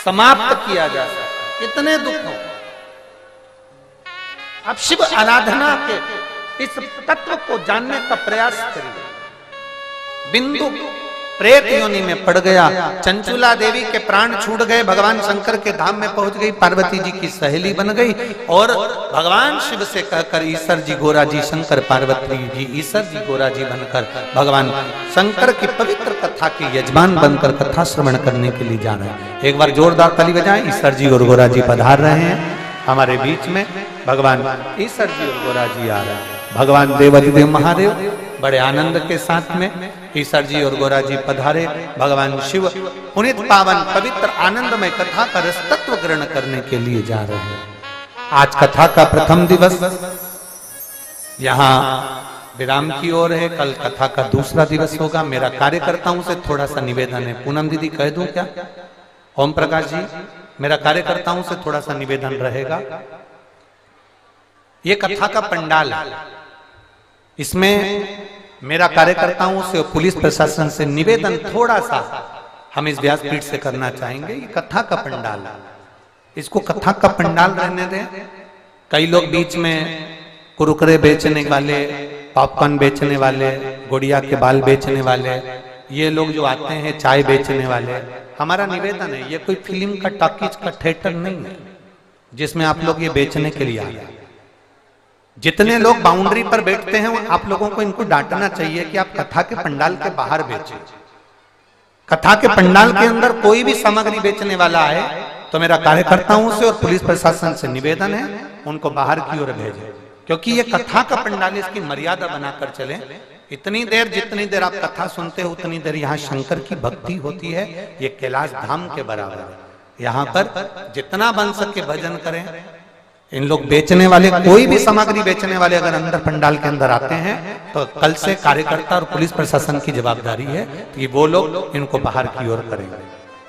समाप्त किया जा सकता, कितने दुखों। अब शिव आराधना के इस तत्व को जानने का प्रयास करिए। बिंदु प्रेत योनि में पड़ गया, चंचुला देवी के प्राण छूट गए, भगवान शंकर के धाम में पहुंच गई, पार्वती जी की सहेली बन गई, और भगवान शिव से कहकर ईश्वर जी गोरा जी, शंकर पार्वती जी ईश्वर जी गोरा जी बनकर भगवान शंकर की पवित्र कथा के यजमान बनकर कथा श्रवण करने के लिए जा रहे हैं। एक बार जोरदार ताली बजाएं। ईश्वर जी और गोरा जी पधार रहे हैं हमारे बीच में। भगवान ईश्वर जी और गोरा जी आ रहे हैं। भगवान देवाधिदेव महादेव बड़े आनंद के साथ में ईश्वर जी और गोरा जी पधारे। भगवान शिव पुनित पावन पवित्र आनंदमय कथा का रस तत्व ग्रहण करने के लिए जा रहे हैं। आज कथा का प्रथम दिवस यहाँ विराम की ओर है, कल कथा का दूसरा दिवस होगा। मेरा कार्यकर्ताओं से थोड़ा सा निवेदन है, पूनम दीदी कह दूं क्या? ओम प्रकाश जी, मेरा कार्यकर्ताओं से थोड़ा सा निवेदन रहेगा। ये कथा का पंडाल है, इसमें मेरा कार्यकर्ताओं से और पुलिस प्रशासन से निवेदन थोड़ा सा हम इस व्यासपीठ से करना चाहेंगे। ये कथा का पंडाल है, इसको कथा का पंडाल रहने दें। कई लोग बीच में कुरकुरे बेचने वाले, पॉपकॉर्न बेचने वाले, गुड़िया के बाल बेचने वाले, ये लोग जो आते हैं चाय बेचने वाले, हमारा निवेदन है ये कोई फिल्म का टॉकीज का थिएटर नहीं है जिसमें आप लोग ये बेचने के लिए आए। जितने लोग बाउंड्री पर बैठते हैं आप लोगों को इनको डांटना चाहिए कि आप कथा के पंडाल के बाहर बेचें। कथा के पंडाल के अंदर कोई भी सामग्री बेचने वाला है तो मेरा कार्यकर्ताओं से और पुलिस प्रशासन से निवेदन है उनको बाहर की ओर भेजें, क्योंकि ये कथा का पंडाल, इसकी मर्यादा बनाकर चले। इतनी देर जितनी देर आप कथा सुनते हो उतनी देर यहाँ शंकर की भक्ति होती है। ये कैलाश धाम के बराबर है। यहाँ पर जितना बन सके भजन करें। इन लोग बेचने वाले, कोई भी सामग्री बेचने वाले अगर अंदर पंडाल के अंदर आते हैं तो कल से कार्यकर्ता और पुलिस प्रशासन की जवाबदारी है कि वो लोग इनको बाहर की ओर करेंगे।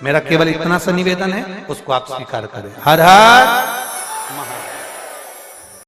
मेरा केवल इतना सा निवेदन है, उसको आप स्वीकार करें। हर हर